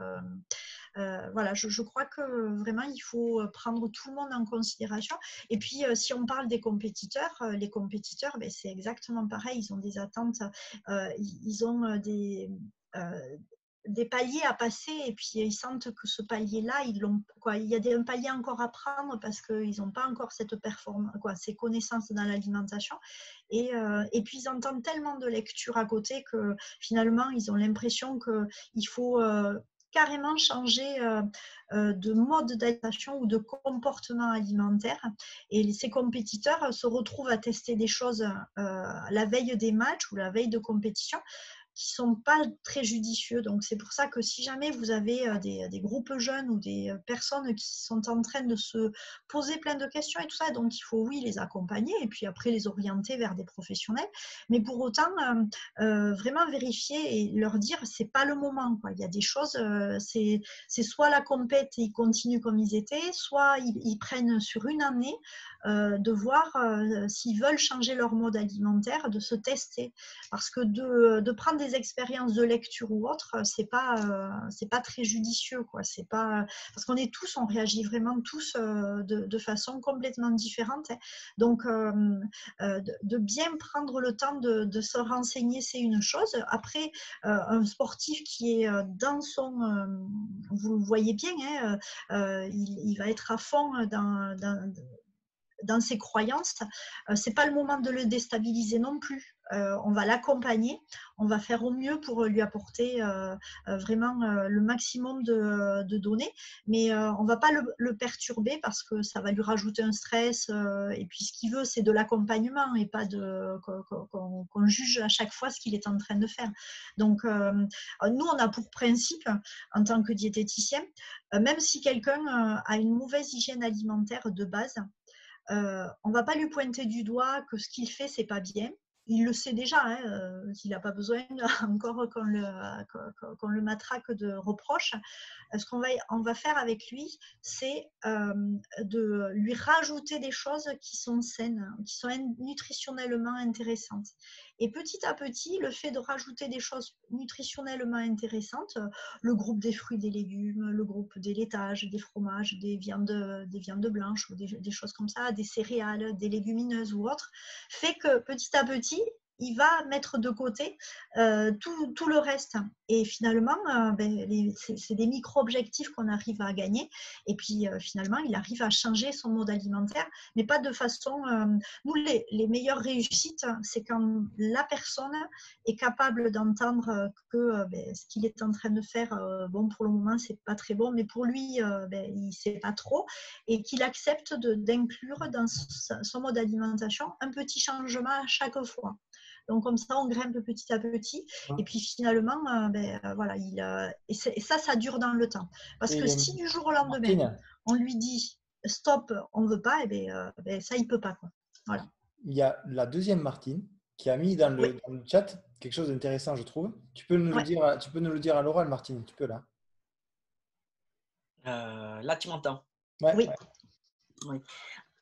voilà, je crois que vraiment il faut prendre tout le monde en considération. Et puis si on parle des compétiteurs, les compétiteurs, ben, c'est exactement pareil, ils ont des attentes, ils ont des paliers à passer et puis ils sentent que ce palier-là, il y a un palier encore à prendre parce qu'ils n'ont pas encore cette performance, ces connaissances dans l'alimentation. Et puis ils entendent tellement de lectures à côté que finalement ils ont l'impression qu'il faut carrément changer de mode d'alimentation ou de comportement alimentaire. Et ces compétiteurs se retrouvent à tester des choses la veille des matchs ou la veille de compétition qui ne sont pas très judicieux. Donc, c'est pour ça que si jamais vous avez des groupes jeunes ou des personnes qui sont en train de se poser plein de questions et tout ça, donc il faut, oui, les accompagner et puis après les orienter vers des professionnels. Mais pour autant, vraiment vérifier et leur dire, c'est pas le moment, quoi. Il y a des choses, c'est soit la compète et ils continuent comme ils étaient, soit ils prennent sur une année de voir s'ils veulent changer leur mode alimentaire, de se tester. Parce que de prendre des expériences de lecture ou autre, c'est pas très judicieux, quoi. C'est pas parce qu'on est tous, on réagit vraiment tous de façon complètement différente. Hein. Donc, de bien prendre le temps de se renseigner, c'est une chose. Après, un sportif qui est dans son, vous le voyez bien, hein, il va être à fond dans ses croyances, c'est pas le moment de le déstabiliser non plus. On va l'accompagner, on va faire au mieux pour lui apporter vraiment le maximum de données, mais on va pas le perturber parce que ça va lui rajouter un stress et puis ce qu'il veut c'est de l'accompagnement et pas qu'on juge à chaque fois ce qu'il est en train de faire. Donc nous on a pour principe en tant que diététicien, même si quelqu'un a une mauvaise hygiène alimentaire de base, on ne va pas lui pointer du doigt que ce qu'il fait, c'est pas bien. Il le sait déjà, hein, il n'a pas besoin encore qu'on le matraque de reproches. Ce qu'on va faire avec lui, c'est de lui rajouter des choses qui sont saines, qui sont nutritionnellement intéressantes. Et petit à petit, le fait de rajouter des choses nutritionnellement intéressantes, le groupe des fruits, des légumes, le groupe des laitages, des fromages, des viandes blanches ou des choses comme ça, des céréales, des légumineuses ou autres, fait que petit à petit, il va mettre de côté tout le reste. Et finalement, c'est des micro-objectifs qu'on arrive à gagner. Et puis, finalement, il arrive à changer son mode alimentaire, mais pas de façon... nous, les meilleures réussites, c'est quand la personne est capable d'entendre que ce qu'il est en train de faire, bon, pour le moment, c'est pas très bon, mais pour lui, il sait pas trop, et qu'il accepte d'inclure dans son mode d'alimentation un petit changement à chaque fois. Donc comme ça, on grimpe petit à petit. Et puis finalement, voilà, et ça dure dans le temps. Parce que si du jour au lendemain, Martine, on lui dit stop, on ne veut pas, ça, il ne peut pas. Quoi. Voilà. Il y a la deuxième Martine qui a mis dans le chat quelque chose d'intéressant, je trouve. Tu peux nous le dire à l'oral, Martine. Tu peux là. Là, tu m'entends? Oui. Oui.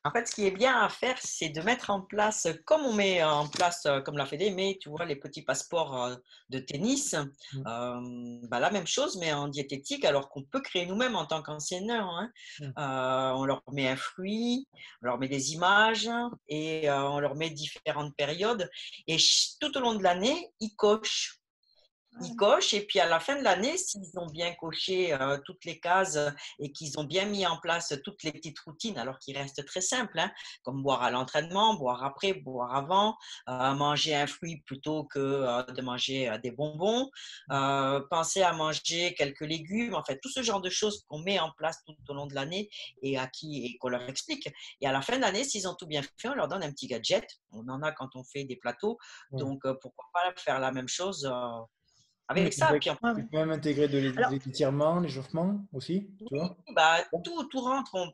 En fait, ce qui est bien à faire, c'est de mettre en place, comme on met en place, comme la Fédé met, tu vois, les petits passeports de tennis, la même chose, mais en diététique, alors qu'on peut créer nous-mêmes en tant qu'enseignants. Hein. On leur met un fruit, on leur met des images et on leur met différentes périodes. Et tout au long de l'année, ils cochent. ils cochent, et puis à la fin de l'année, s'ils ont bien coché toutes les cases et qu'ils ont bien mis en place toutes les petites routines, alors qu'ils restent très simples, hein, comme boire à l'entraînement, boire après, boire avant, manger un fruit plutôt que de manger des bonbons, penser à manger quelques légumes, en fait, tout ce genre de choses qu'on met en place tout au long de l'année et qu'on leur explique. Et à la fin de l'année, s'ils ont tout bien fait, on leur donne un petit gadget. On en a quand on fait des plateaux, donc pourquoi pas faire la même chose avec ça. Puis, Tu peux même intégrer de Alors, l'étirement, l'échauffement aussi, tu vois? tout rentre.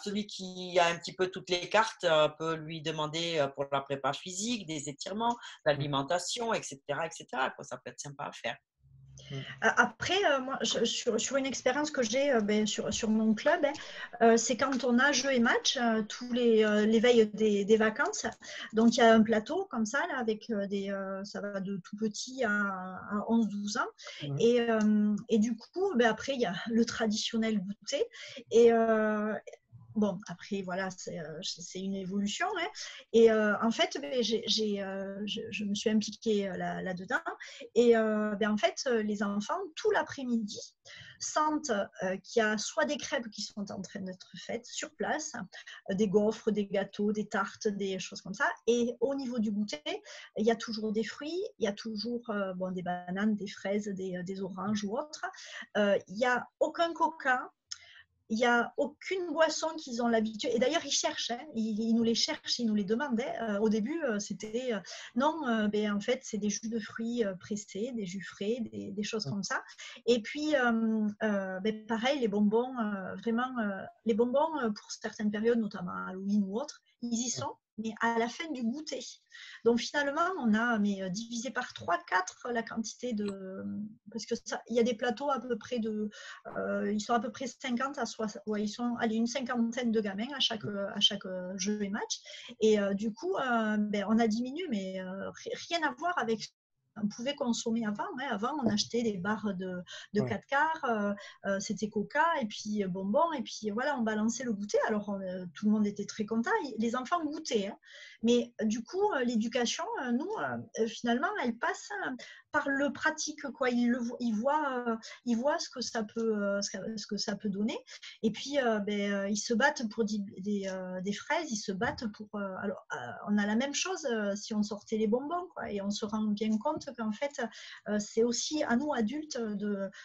Celui qui a un petit peu toutes les cartes peut lui demander pour la prépa physique, des étirements, l'alimentation, etc., etc. Ça peut être sympa à faire. Après, moi, sur une expérience que j'ai sur mon club, c'est quand on a jeu et match, tous les veilles des vacances. Donc, il y a un plateau comme ça, là, avec ça va de tout petit à 11-12 ans. Et du coup, après, il y a le traditionnel goûter. Et, bon, après, voilà, c'est une évolution. Hein. Et en fait, je me suis impliquée là-dedans. Et en fait, les enfants, tout l'après-midi, sentent qu'il y a soit des crêpes qui sont en train d'être faites sur place, des gaufres, des gâteaux, des tartes, des choses comme ça. Et au niveau du goûter, il y a toujours des fruits, il y a toujours des bananes, des fraises, des oranges ou autres. Il n'y a aucun coca. Il n'y a aucune boisson qu'ils ont l'habitude. Et d'ailleurs, ils cherchent, hein, ils nous les cherchent, ils nous les demandaient. Au début, c'était non, en fait, c'est des jus de fruits pressés, des jus frais, des choses comme ça. Et puis, pareil, les bonbons, vraiment, les bonbons pour certaines périodes, notamment Halloween ou autres, ils y sont, mais à la fin du goûter. Donc finalement, on a divisé par 3-4 la quantité de... Parce qu'il y a des plateaux à peu près de... ils sont à peu près 50 à 60... Ouais, ils sont une cinquantaine de gamins à chaque jeu et match. Et du coup, on a diminué, mais rien à voir avec... On pouvait consommer avant. Hein. Avant, on achetait des barres de 4 quarts, c'était Coca et puis bonbons. Et puis voilà, on balançait le goûter. Alors, tout le monde était très content. Les enfants goûtaient. Hein. Mais du coup, l'éducation, nous, finalement, elle passe par le pratique. Quoi. Ils voient ce que ça peut donner. Et puis, ils se battent pour des fraises. Ils se battent pour... alors, on a la même chose si on sortait les bonbons. Quoi, et on se rend bien compte qu'en fait, c'est aussi à nous, adultes,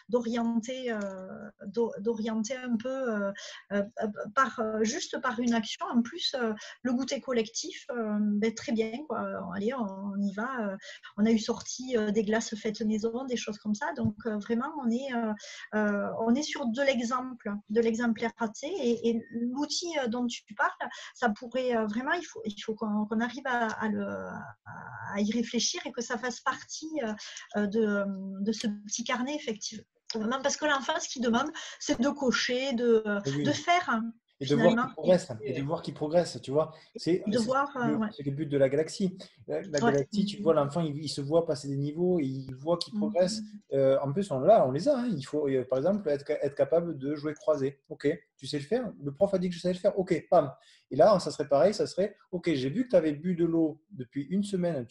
d'orienter un peu juste par une action. En plus, le goûter collectif, très bien. Quoi. Allez, on y va. On a eu sorti des glaces faites maison, des choses comme ça. Donc, vraiment, on est sur de l'exemplarité. Et l'outil dont tu parles, ça pourrait vraiment, il faut qu'on arrive à y réfléchir et que ça fasse partie de ce petit carnet, effectivement. Parce que l'enfant, ce qu'il demande, c'est de cocher, de faire. Et de voir qu'il progresse, tu vois. C'est le but de la galaxie. La galaxie, tu vois, l'enfant, il se voit passer des niveaux, il voit qu'il progresse. En plus, on les a. Hein. Il faut, par exemple, être capable de jouer croisé. Ok, tu sais le faire. Le prof a dit que je savais le faire. Ok, pam. Et là, ça serait pareil. Ça serait, ok, j'ai vu que tu avais bu de l'eau depuis une semaine,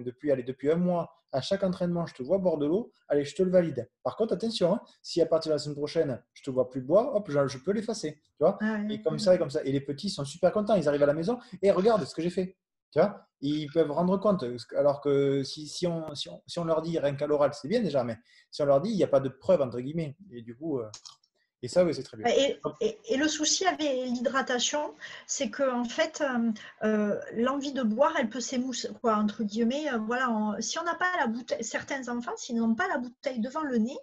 depuis un mois. À chaque entraînement, je te vois boire de l'eau. Allez, je te le valide. Par contre, attention, hein, si à partir de la semaine prochaine, je te vois plus boire, hop, je peux l'effacer. Tu vois. Et comme ça, et comme ça. Et les petits sont super contents. Ils arrivent à la maison et regarde ce que j'ai fait. Tu vois, ils peuvent rendre compte. Alors que si on leur dit rien qu'à l'oral, c'est bien déjà, mais si on leur dit, il n'y a pas de preuve, entre guillemets. Et du coup, et ça, oui, c'est très bien. Et le souci avec l'hydratation, c'est qu'en fait, l'envie de boire, elle peut s'émousser, quoi, entre guillemets. Voilà, si on n'a pas la bouteille, certains enfants, s'ils n'ont pas la bouteille devant le nez,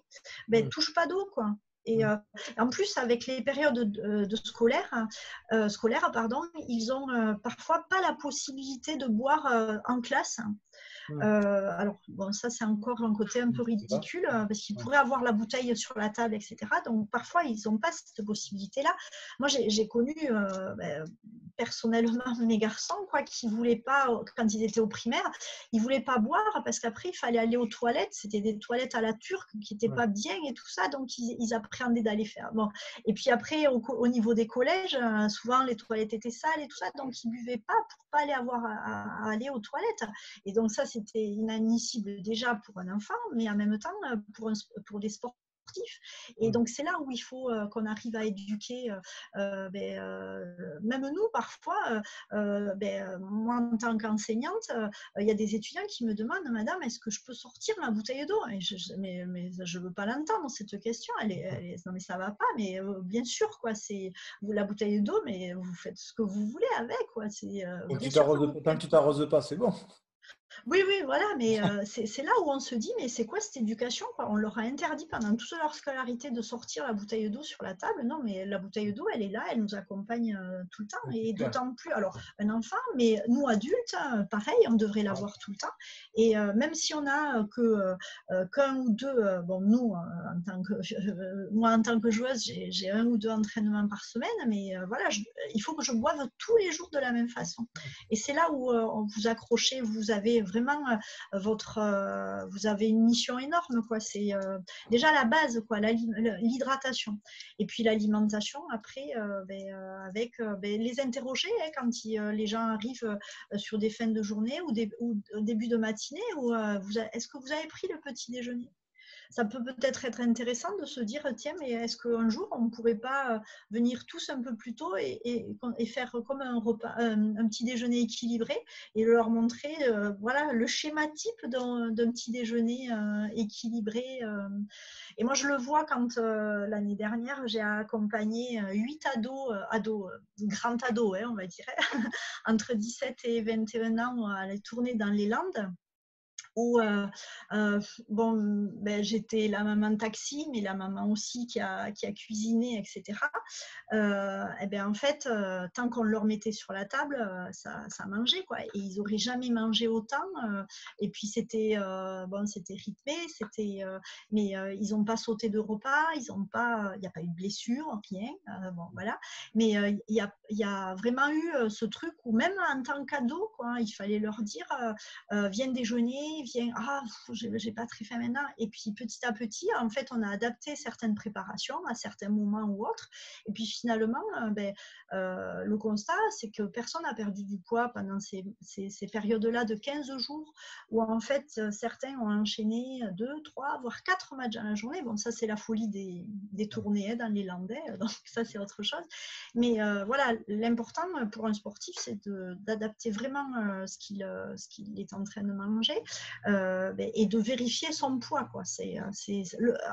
ne touchent pas d'eau, quoi. Et en plus, avec les périodes scolaires, ils ont parfois pas la possibilité de boire en classe. Alors, bon, ça, c'est encore un côté un peu ridicule parce qu'ils pourraient avoir la bouteille sur la table, etc. Donc, parfois, ils n'ont pas cette possibilité-là. Moi, j'ai connu personnellement mes garçons qui ne voulaient pas, quand ils étaient au primaire, ils ne voulaient pas boire parce qu'après, il fallait aller aux toilettes. C'était des toilettes à la turque qui n'étaient pas bien et tout ça. Donc, ils appréhendé d'aller faire. Bon. Et puis après, au niveau des collèges, souvent les toilettes étaient sales et tout ça, donc ils ne buvaient pas pour ne pas aller avoir à aller aux toilettes. Et donc ça, c'était inadmissible déjà pour un enfant, mais en même temps pour des sportifs. Et donc c'est là où il faut qu'on arrive à éduquer, même nous parfois, moi en tant qu'enseignante, il y a des étudiants qui me demandent, madame, est-ce que je peux sortir ma bouteille d'eau? Et mais je ne veux pas l'entendre, cette question, non mais ça va pas, mais bien sûr, quoi, c'est la bouteille d'eau, mais vous faites ce que vous voulez avec, quoi. Tant que tu t'arroses pas, c'est bon. Oui, oui, voilà, mais c'est là où on se dit, mais c'est quoi cette éducation, quoi? On leur a interdit pendant toute leur scolarité de sortir la bouteille d'eau sur la table. Non, mais la bouteille d'eau, elle est là, elle nous accompagne tout le temps, et d'autant plus, alors un enfant, mais nous adultes, pareil, on devrait l'avoir tout le temps. Et même si on a qu'un ou deux, bon, nous, moi en tant que joueuse, j'ai 1 ou 2 entraînements par semaine, mais voilà, il faut que je boive tous les jours de la même façon. Et c'est là où vous accrochez, vous avez vraiment vous avez une mission énorme, quoi. C'est déjà la base, quoi, l'hydratation, et puis l'alimentation après, avec les interroger quand les gens arrivent sur des fins de journée ou début de matinée, ou est-ce que vous avez pris le petit déjeuner? Ça peut peut-être être intéressant de se dire, tiens, mais est-ce qu'un jour, on ne pourrait pas venir tous un peu plus tôt et faire comme un repas, un petit déjeuner équilibré, et leur montrer voilà, le schéma type d'un petit déjeuner équilibré. Et moi, je le vois quand l'année dernière, j'ai accompagné 8 grands ados, on va dire, entre 17 et 21 ans, à aller tourner dans les Landes, où j'étais la maman de taxi, mais la maman aussi qui a cuisiné, etc. En fait, tant qu'on leur mettait sur la table, ça mangeait, quoi. Et ils n'auraient jamais mangé autant. Et puis c'était rythmé, mais ils n'ont pas sauté de repas, il n'y a pas eu de blessure, rien. Voilà. Mais il y a vraiment eu ce truc où même en tant qu'ado, quoi, il fallait leur dire viens déjeuner, j'ai pas très faim maintenant. Et puis petit à petit, en fait, on a adapté certaines préparations à certains moments ou autres. Et puis finalement, le constat, c'est que personne n'a perdu du poids pendant ces périodes-là de 15 jours, où en fait, certains ont enchaîné 2, 3, voire 4 matchs dans la journée. Bon, ça, c'est la folie des tournées dans les Landais, donc ça, c'est autre chose. Mais voilà, l'important pour un sportif, c'est d'adapter vraiment ce qu'il est en train de manger, et de vérifier son poids, quoi.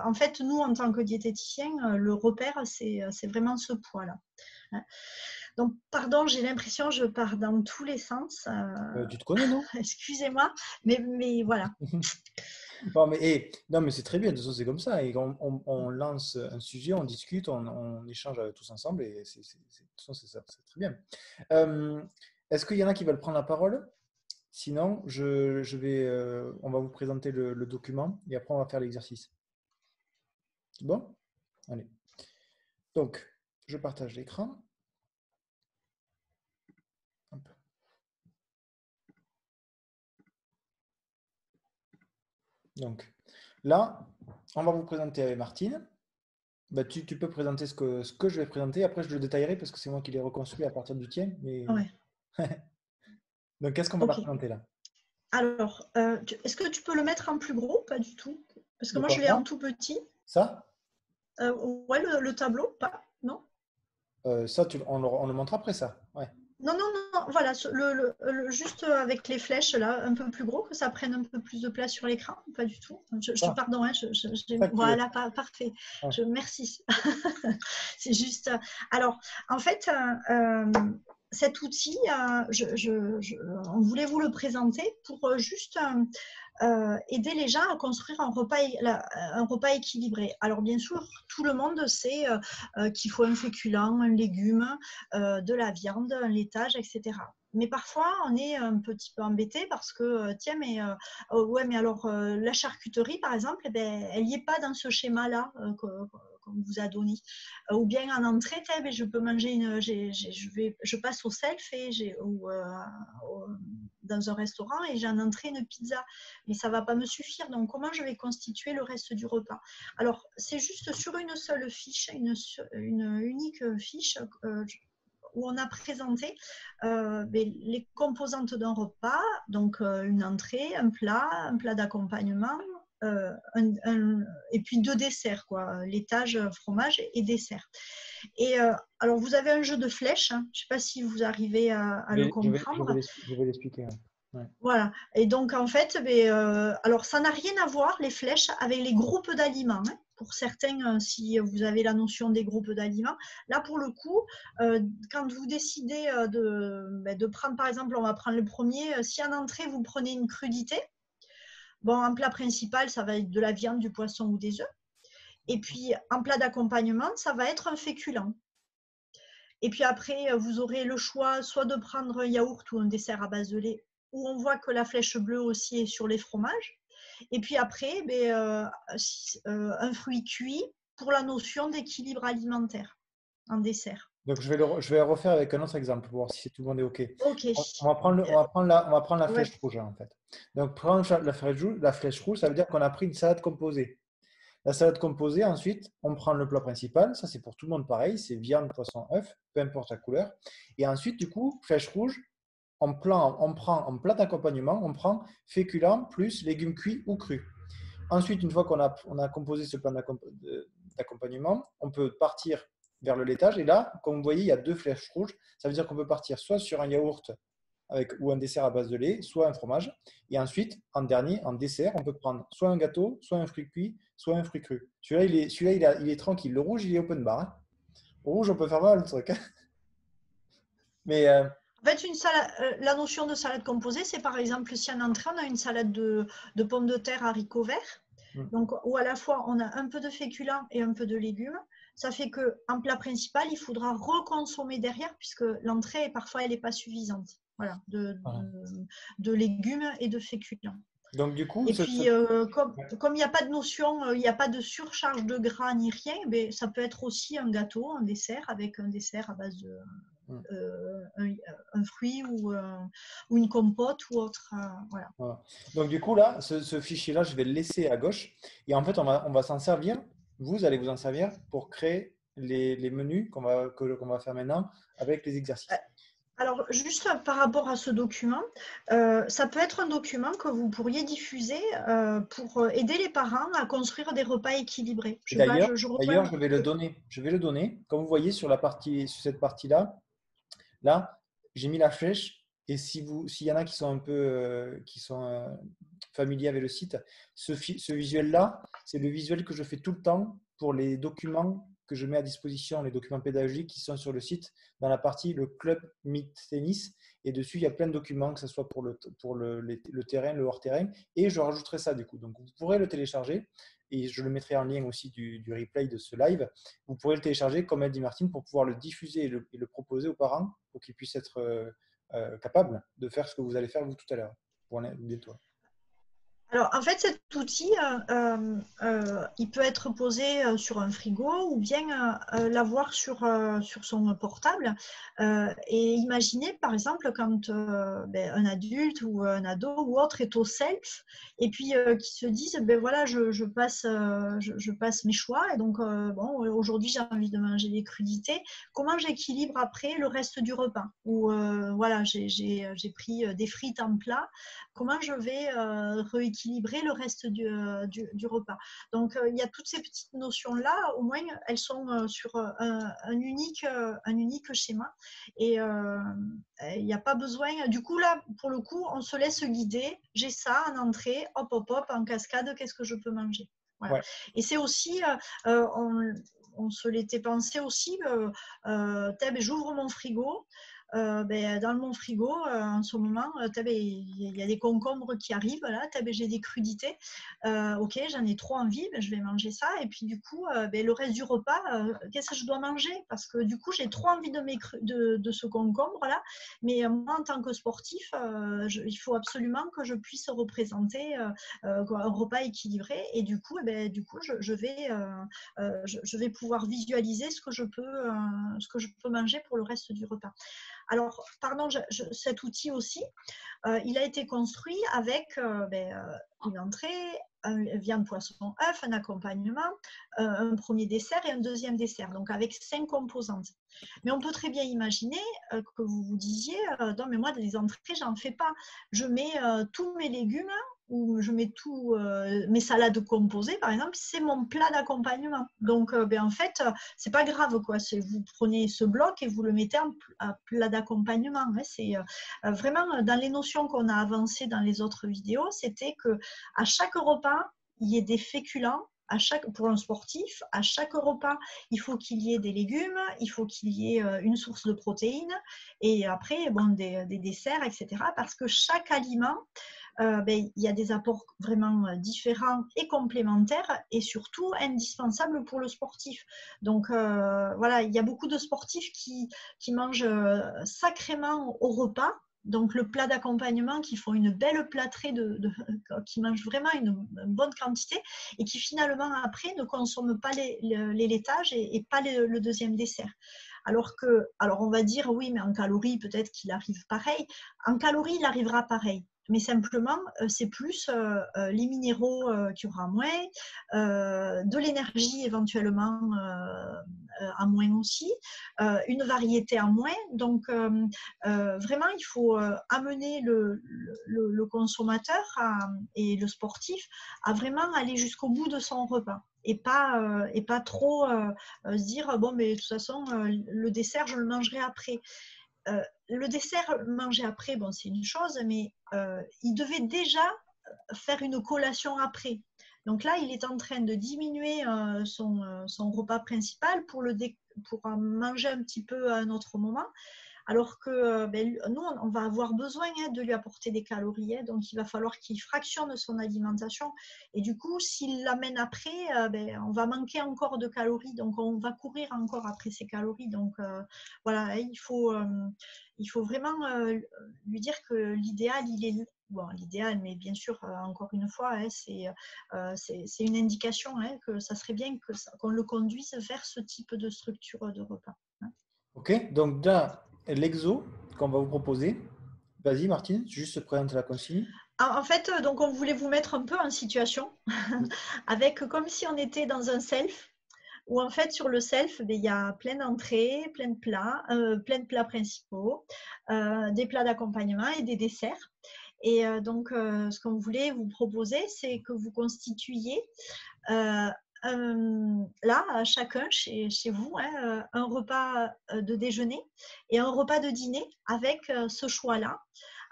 En fait, nous, en tant que diététicien, le repère, c'est vraiment ce poids-là. Donc, pardon, j'ai l'impression que je pars dans tous les sens. Tu te connais, non? Excusez-moi, mais voilà. Non, mais c'est très bien, de toute façon, c'est comme ça. Et on lance un sujet, on discute, on échange tous ensemble, et de toute façon, c'est ça, c'est très bien. Est-ce qu'il y en a qui veulent prendre la parole? Sinon, on va vous présenter le document, et après, on va faire l'exercice. C'est bon? Allez. Donc, je partage l'écran. Donc, là, on va vous présenter avec Martine. Tu peux présenter ce que je vais présenter. Après, je le détaillerai parce que c'est moi qui l'ai reconstruit à partir du tien. Mais... Ouais. Donc, qu'est-ce qu'on va présenter là? Alors, est-ce que tu peux le mettre en plus gros? Pas du tout. Parce que moi, je l'ai en tout petit. Ça? Ouais, le tableau, pas? Non? Ça, on le montre après ça. Ouais. Non, voilà, juste avec les flèches là, un peu plus gros, que ça prenne un peu plus de place sur l'écran. Pas du tout. Pardon, hein, voilà, parfait. Ah. Merci. C'est juste. Alors, en fait, cet outil, on voulait vous le présenter pour juste aider les gens à construire un repas équilibré. Alors bien sûr, tout le monde sait qu'il faut un féculent, un légume, de la viande, un laitage, etc. Mais parfois, on est un petit peu embêté parce que, ouais, mais alors la charcuterie, par exemple, elle n'y est pas dans ce schéma-là qu'on vous a donné. Ou bien en entrée, je peux manger je passe au self dans un restaurant et j'ai en entrée une pizza. Mais ça ne va pas me suffire. Donc, comment je vais constituer le reste du repas? Alors, c'est juste sur une seule fiche, une unique fiche où on a présenté les composantes d'un repas, donc une entrée, un plat d'accompagnement, et puis 2 desserts, laitage, fromage et dessert. Et alors, vous avez un jeu de flèches, hein. Je ne sais pas si vous arrivez à le comprendre. Je vais l'expliquer. Ouais. Voilà. Et donc, en fait, alors ça n'a rien à voir, les flèches, avec les groupes d'aliments, hein. Pour certains, si vous avez la notion des groupes d'aliments, là, pour le coup, quand vous décidez de prendre, par exemple, on va prendre le premier, si en entrée, vous prenez une crudité, bon, en plat principal, ça va être de la viande, du poisson ou des œufs. Et puis, en plat d'accompagnement, ça va être un féculent. Et puis après, vous aurez le choix soit de prendre un yaourt ou un dessert à base de lait, où on voit que la flèche bleue aussi est sur les fromages. Et puis après, un fruit cuit pour la notion d'équilibre alimentaire en dessert. Donc, je vais refaire avec un autre exemple pour voir si tout le monde est OK. OK. On va prendre la flèche rouge, en fait. Donc, prendre la flèche rouge, ça veut dire qu'on a pris une salade composée. La salade composée, ensuite, on prend le plat principal. Ça, c'est pour tout le monde pareil. C'est viande, poisson, œuf, peu importe la couleur. Et ensuite, du coup, flèche rouge, on prend en plat d'accompagnement, on prend féculents plus légumes cuits ou crus. Ensuite, une fois qu'on a composé ce plat d'accompagnement, on peut partir vers le laitage. Et là, comme vous voyez, il y a 2 flèches rouges. Ça veut dire qu'on peut partir soit sur un yaourt ou un dessert à base de lait, soit un fromage. Et ensuite, en dernier, en dessert, on peut prendre soit un gâteau, soit un fruit cuit, soit un fruit cru. Celui-là, il est tranquille. Le rouge, il est open bar, hein. Au rouge, on peut faire mal le truc, hein. Mais en fait, la notion de salade composée, c'est par exemple si en entrée, on a une salade de pommes de terre, haricots verts, donc, où à la fois on a un peu de féculents et un peu de légumes. Ça fait qu'en plat principal, il faudra reconsommer derrière, puisque l'entrée, parfois, elle n'est pas suffisante. Voilà, de légumes et de féculents. Donc, du coup, et puis, comme il n'y a pas de notion, il n'y a pas de surcharge de gras ni rien, ça peut être aussi un gâteau, un dessert, avec un dessert à base de un fruit ou une compote ou autre. Voilà. Voilà. Donc, du coup, là, ce fichier-là, je vais le laisser à gauche. Et en fait, on va s'en servir. Vous allez vous en servir pour créer les menus qu'on va faire maintenant avec les exercices. Alors, juste par rapport à ce document, ça peut être un document que vous pourriez diffuser pour aider les parents à construire des repas équilibrés. D'ailleurs, je vais le donner. Je vais le donner. Comme vous voyez sur cette partie-là, là, j'ai mis la flèche. Et s'il y en a qui sont un peu familiers avec le site, ce visuel-là, c'est le visuel que je fais tout le temps pour les documents que je mets à disposition, les documents pédagogiques qui sont sur le site, dans la partie le club Meet Tennis. Et dessus, il y a plein de documents, que ce soit pour le terrain, le hors-terrain. Et je rajouterai ça du coup. Donc, vous pourrez le télécharger. Et je le mettrai en lien aussi du replay de ce live. Vous pourrez le télécharger, comme elle dit Martine, pour pouvoir le diffuser et le proposer aux parents pour qu'ils puissent être capables de faire ce que vous allez faire vous tout à l'heure. Bientôt. Alors, en fait, cet outil, il peut être posé sur un frigo ou bien l'avoir sur son portable. Et imaginez, par exemple, quand un adulte ou un ado ou autre est au self et puis qui se disent, voilà, je passe mes choix et donc, aujourd'hui, j'ai envie de manger des crudités. Comment j'équilibre après le reste du repas? Ou voilà, j'ai pris des frites en plat. Comment je vais rééquilibrer le reste du repas? Donc, il y a toutes ces petites notions-là, au moins, elles sont sur un unique schéma. Et il n'y a pas besoin… Du coup, là, pour le coup, on se laisse guider. J'ai ça en entrée, hop, hop, hop, en cascade, qu'est-ce que je peux manger? Voilà. Ouais. Et c'est aussi… on se l'était pensé aussi, j'ouvre mon frigo. dans mon frigo, en ce moment, il y a des concombres qui arrivent, là, j'ai des crudités. Ok, j'en ai trop envie, je vais manger ça. Et puis du coup, le reste du repas, qu'est-ce que je dois manger? Parce que du coup, j'ai trop envie de ce concombre-là. Mais moi, en tant que sportif, il faut absolument que je puisse représenter un repas équilibré. Et du coup, je vais pouvoir visualiser ce que je peux manger pour le reste du repas. Alors, pardon, cet outil aussi, il a été construit avec une entrée, viande, poisson, œuf, un accompagnement, un premier dessert et un deuxième dessert, donc avec 5 composantes. Mais on peut très bien imaginer que vous vous disiez, non mais moi, les entrées, j'en fais pas. Je mets tous mes légumes ou je mets tous mes salades composées, par exemple, c'est mon plat d'accompagnement. Donc, en fait, c'est pas grave, quoi. Vous prenez ce bloc et vous le mettez en plat d'accompagnement. Hein. C'est vraiment dans les notions qu'on a avancées dans les autres vidéos, c'était que à chaque repas, il y ait des féculents. Pour un sportif, à chaque repas, il faut qu'il y ait des légumes, il faut qu'il y ait une source de protéines et après, des desserts, etc. Parce que chaque aliment, il y a des apports vraiment différents et complémentaires et surtout indispensables pour le sportif. Donc, voilà, il y a beaucoup de sportifs qui mangent sacrément au repas. Donc, le plat d'accompagnement qui font une belle plâtrée, qui mangent vraiment une bonne quantité et qui finalement, après, ne consomment pas les laitages et pas le deuxième dessert. Alors, on va dire, oui, mais en calories, peut-être qu'il arrive pareil. En calories, il arrivera pareil. Mais simplement, c'est plus les minéraux qu'il y aura moins, de l'énergie éventuellement à moins aussi, une variété en moins. Donc, vraiment, il faut amener le consommateur et le sportif à vraiment aller jusqu'au bout de son repas. Et pas trop se dire, bon, mais de toute façon, le dessert, je le mangerai après. Le dessert mangé après, bon, c'est une chose, mais il devait déjà faire une collation après. Donc là, il est en train de diminuer son repas principal pour manger un petit peu à un autre moment. Alors que nous, on va avoir besoin de lui apporter des calories. Donc, il va falloir qu'il fractionne son alimentation. Et du coup, s'il l'amène après, on va manquer encore de calories. Donc, on va courir encore après ces calories. Donc, voilà, il faut vraiment lui dire que l'idéal, il est... Bon, l'idéal, mais bien sûr, encore une fois, c'est une indication que ça serait bien qu'on le conduise vers ce type de structure de repas. Ok, donc là, l'exo qu'on va vous proposer. Vas-y, Martine, juste présente la consigne. En fait, donc on voulait vous mettre un peu en situation avec comme si on était dans un self où en fait sur le self, il y a plein d'entrées, plein de plats principaux, des plats d'accompagnement et des desserts. Et donc, ce qu'on voulait vous proposer, c'est que vous constituiez là, chacun chez vous, un repas de déjeuner et un repas de dîner avec ce choix-là,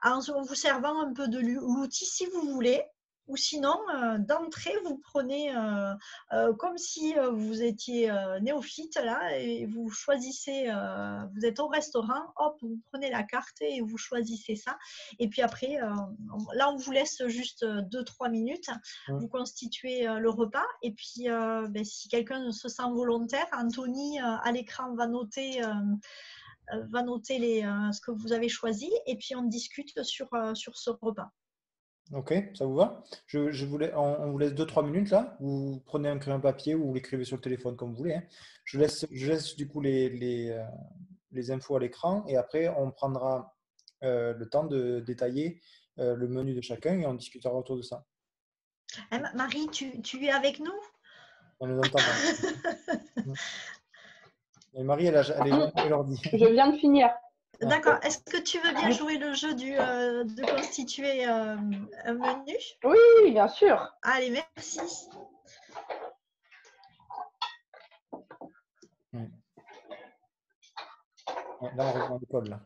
en vous servant un peu de l'outil si vous voulez, ou sinon, d'entrée, vous prenez comme si vous étiez néophyte là, et vous choisissez, vous êtes au restaurant, hop, vous prenez la carte et vous choisissez ça. Et puis après, là, on vous laisse juste 2-3 minutes, vous constituez le repas. Et puis, si quelqu'un se sent volontaire, Anthony, à l'écran, va noter ce que vous avez choisi et puis on discute sur ce repas. Ok, ça vous va? On vous laisse 2-3 minutes là. Vous prenez un crayon papier ou vous l'écrivez sur le téléphone comme vous voulez. Hein. Je laisse du coup les infos à l'écran et après on prendra le temps de détailler le menu de chacun et on discutera autour de ça. Marie, tu es avec nous? On nous entend. Et Marie, elle est loin l'ordi. Je viens de finir. D'accord. Est-ce que tu veux bien jouer le jeu de constituer un menu? Oui, bien sûr. Allez, merci. Là, on revient à l'école. Là.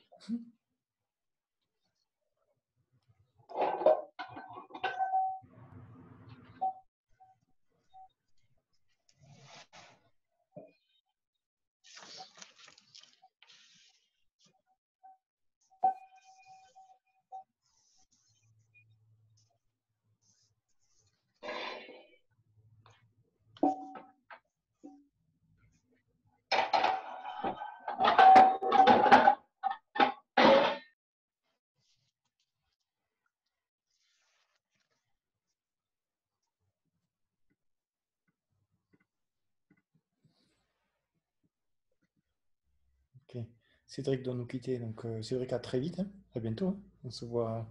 Ok. Cédric doit nous quitter. Donc, Cédric, à très vite, hein. À bientôt, hein. On se voit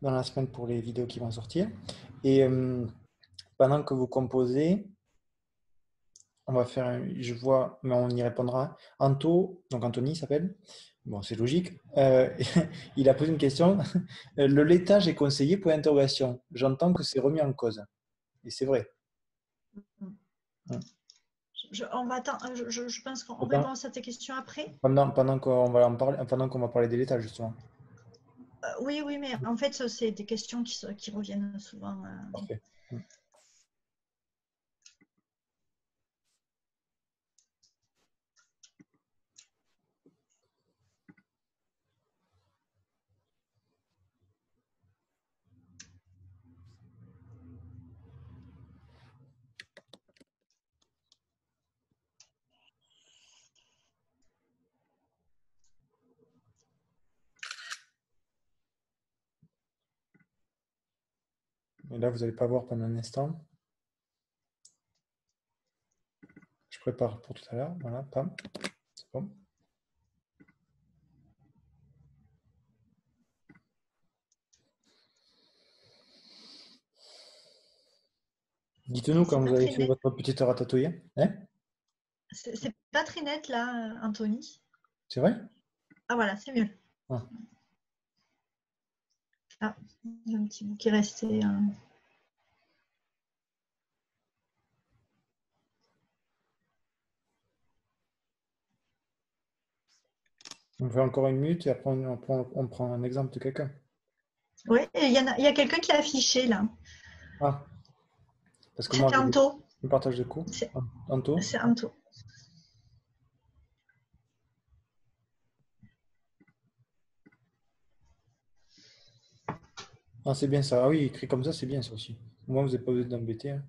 dans la semaine pour les vidéos qui vont sortir. Et pendant que vous composez, on va faire, je vois, mais on y répondra. Anto, donc Anthony s'appelle. Bon, c'est logique. Il a posé une question. Le laitage est conseillé pour l'interrogation. J'entends que c'est remis en cause. Et c'est vrai. Hein. On va je pense qu'on Attends, répond à tes questions après. pendant qu'on va en parler, pendant qu'on va parler des laitages, justement. Oui, oui, mais en fait, c'est des questions qui reviennent souvent. Parfait. Et là, vous n'allez pas voir pendant un instant. Je prépare pour tout à l'heure. Voilà, pam. C'est bon. Dites-nous quand C'est vous pas avez très fait net. votre petite ratatouille. Hein? C'est pas très net là, Anthony. C'est vrai? Ah voilà, c'est mieux. Ah. Ah, il y a un petit bout qui est resté. On fait encore une minute et après on prend un exemple de quelqu'un. Oui, il y a quelqu'un qui a affiché là. Ah, parce que moi, C'est Anto. je partage de coups. C'est Anto. Anto. Ah, c'est bien ça. Ah oui, écrit comme ça, c'est bien ça aussi. Au moins, vous n'avez pas besoin d'embêter. Hein.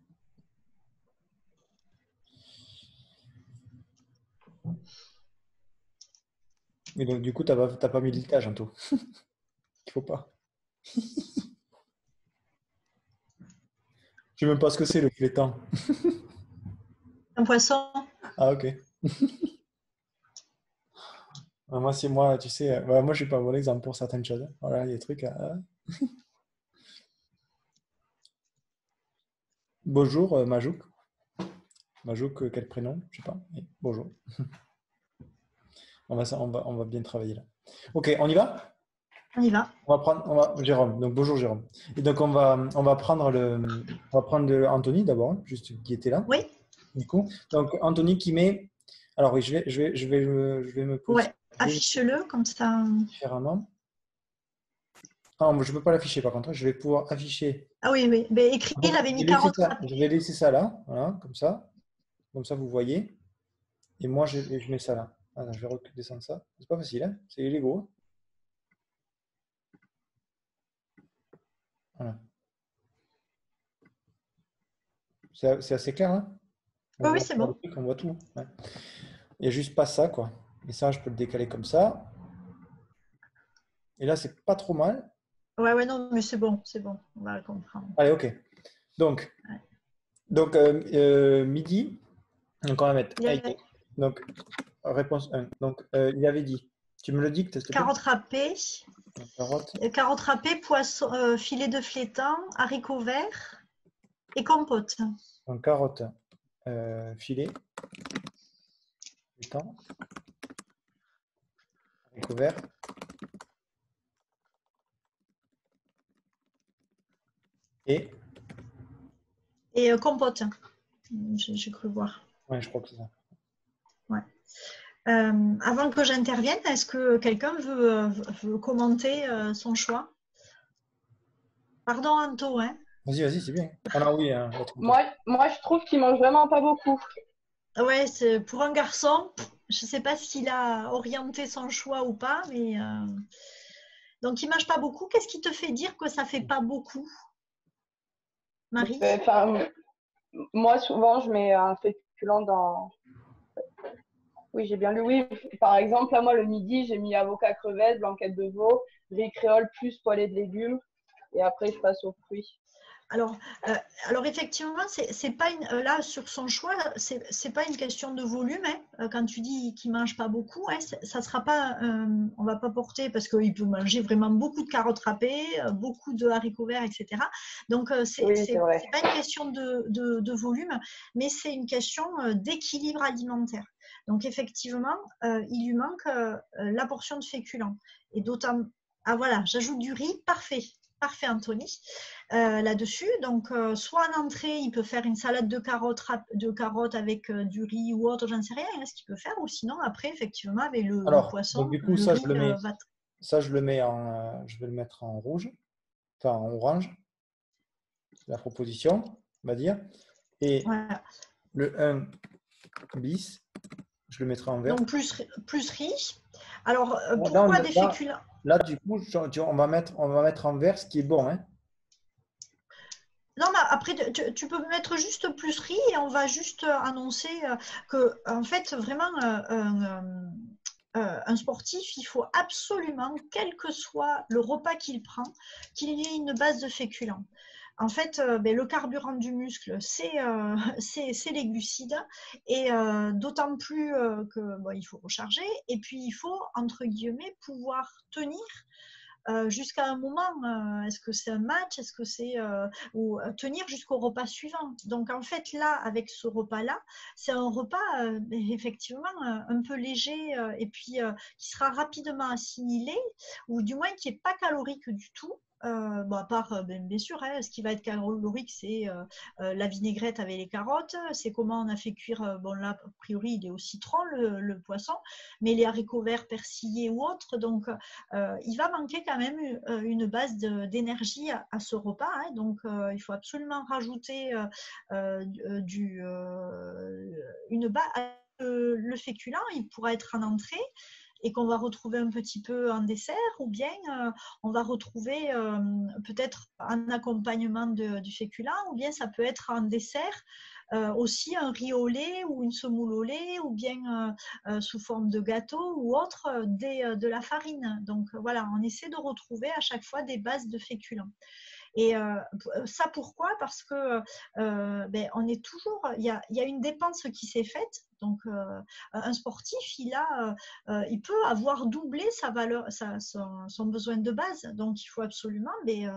Et donc, du coup, tu n'as pas mis le litage, Anto. Il faut pas. Je ne sais même pas ce que c'est le flétan. Un poisson. Ah, ok. Ah, moi, c'est moi, tu sais. Bah, moi, je suis pas un bon exemple pour certaines choses. Hein. Voilà, il y a des trucs. Bonjour, Majouk. Majouk, quel prénom? Je sais pas. Mais bonjour. On va bien travailler là. Ok, on y va? On y va. Jérôme. Donc bonjour Jérôme. Et donc on va prendre Anthony d'abord, hein, juste qui était là. Oui. Du coup, donc Anthony qui met. Alors oui, je vais me Ouais. positionner Affiche-le comme ça. différemment. Ah, moi, je ne peux pas l'afficher par contre. Je vais pouvoir afficher. Ah oui, oui. Mais écrit, Donc, il avait mis carotte râpée. je vais laisser ça là, voilà, comme ça. Comme ça, vous voyez. Et moi, je mets ça là. Attends, je vais redescendre ça. C'est pas facile, hein? C'est Lego. Voilà. C'est assez clair, hein? Oui, oui, c'est bon. On voit tout. Ouais. Il n'y a juste pas ça, quoi. Et ça, je peux le décaler comme ça. Et là, c'est pas trop mal. Ouais, ouais, non, mais c'est bon, c'est bon. On va le comprendre. Allez, ok. Donc, Ouais. midi. Donc, on va mettre. Il y avait Donc, réponse 1. Donc, il avait dit. Tu me le dictes, s'il te plaît? carotte râpée, Carotte. poisson, filet de flétan, haricots verts et compote. Donc, carotte. Filet. Temps. Recouvert. Et. Compote. J'ai cru voir. Ouais, je crois que c'est ça. Ouais. Avant que j'intervienne, est-ce que quelqu'un veut commenter son choix? Pardon, Anto, hein? Vas-y, c'est bien. Ah non, oui, hein, Moi, je trouve qu'il mange vraiment pas beaucoup. Ouais, c'est pour un garçon. Je ne sais pas s'il a orienté son choix ou pas, mais donc il mange pas beaucoup. Qu'est-ce qui te fait dire que ça fait pas beaucoup, Marie? Enfin, moi, souvent, je mets un féculent dans. Oui, j'ai bien lu. Oui, par exemple, là, moi, le midi, j'ai mis avocat crevette, blanquette de veau, riz créole plus poêlée de légumes. Et après, je passe aux fruits. Alors effectivement, c'est pas là sur son choix, c'est pas une question de volume. Quand tu dis qu'il mange pas beaucoup, ça sera pas, on va pas porter parce qu'il peut manger vraiment beaucoup de carottes râpées, beaucoup de haricots verts, etc. Donc c'est pas une question de volume, mais c'est une question d'équilibre alimentaire. Donc effectivement, il lui manque la portion de féculents. Et d'autant, voilà, j'ajoute du riz, parfait. Parfait, Anthony, là-dessus. Donc, soit en entrée, il peut faire une salade de carottes avec du riz ou autre, j'en sais rien, ce qu'il peut faire. Ou sinon, après, effectivement, avec le poisson, donc du coup, le ça, riz je le mets, va... ça, je le mets en, je vais le mettre en rouge, enfin en orange, c'est la proposition, on va dire. Et Voilà. le 1 bis, je le mettrai en vert. Donc, plus riz. Alors, pourquoi des féculents? Là, du coup, on va mettre en vert ce qui est bon. Hein. Non, mais après, tu peux mettre juste plus riz et on va juste annoncer que, en fait, vraiment, un sportif, il faut absolument, quel que soit le repas qu'il prend, qu'il y ait une base de féculents. En fait, le carburant du muscle, c'est les glucides, et d'autant plus il faut recharger, et puis il faut, entre guillemets, pouvoir tenir jusqu'à un moment. Est-ce que c'est un match? Est-ce que c'est ou tenir jusqu'au repas suivant? Donc en fait là, avec ce repas-là, c'est un repas effectivement un peu léger et puis qui sera rapidement assimilé, ou du moins qui n'est pas calorique du tout. À part, bien sûr, ce qui va être calorique, c'est la vinaigrette avec les carottes, c'est comment on a fait cuire, bon là, a priori, il est au citron, le poisson, mais les haricots verts persillés ou autres, donc il va manquer quand même une base d'énergie à ce repas. Donc, il faut absolument rajouter une base. Le féculent, il pourra être en entrée et qu'on va retrouver un petit peu en dessert, ou bien on va retrouver peut-être un accompagnement du féculent, ou bien ça peut être en dessert aussi un riz au lait ou une semoule au lait, ou bien sous forme de gâteau ou autre, de la farine. Donc voilà, on essaie de retrouver à chaque fois des bases de féculents. Et ça, pourquoi? Parce que on est toujours, il y a une dépense qui s'est faite. Donc, un sportif, il peut avoir doublé sa valeur, son besoin de base. Donc, il faut absolument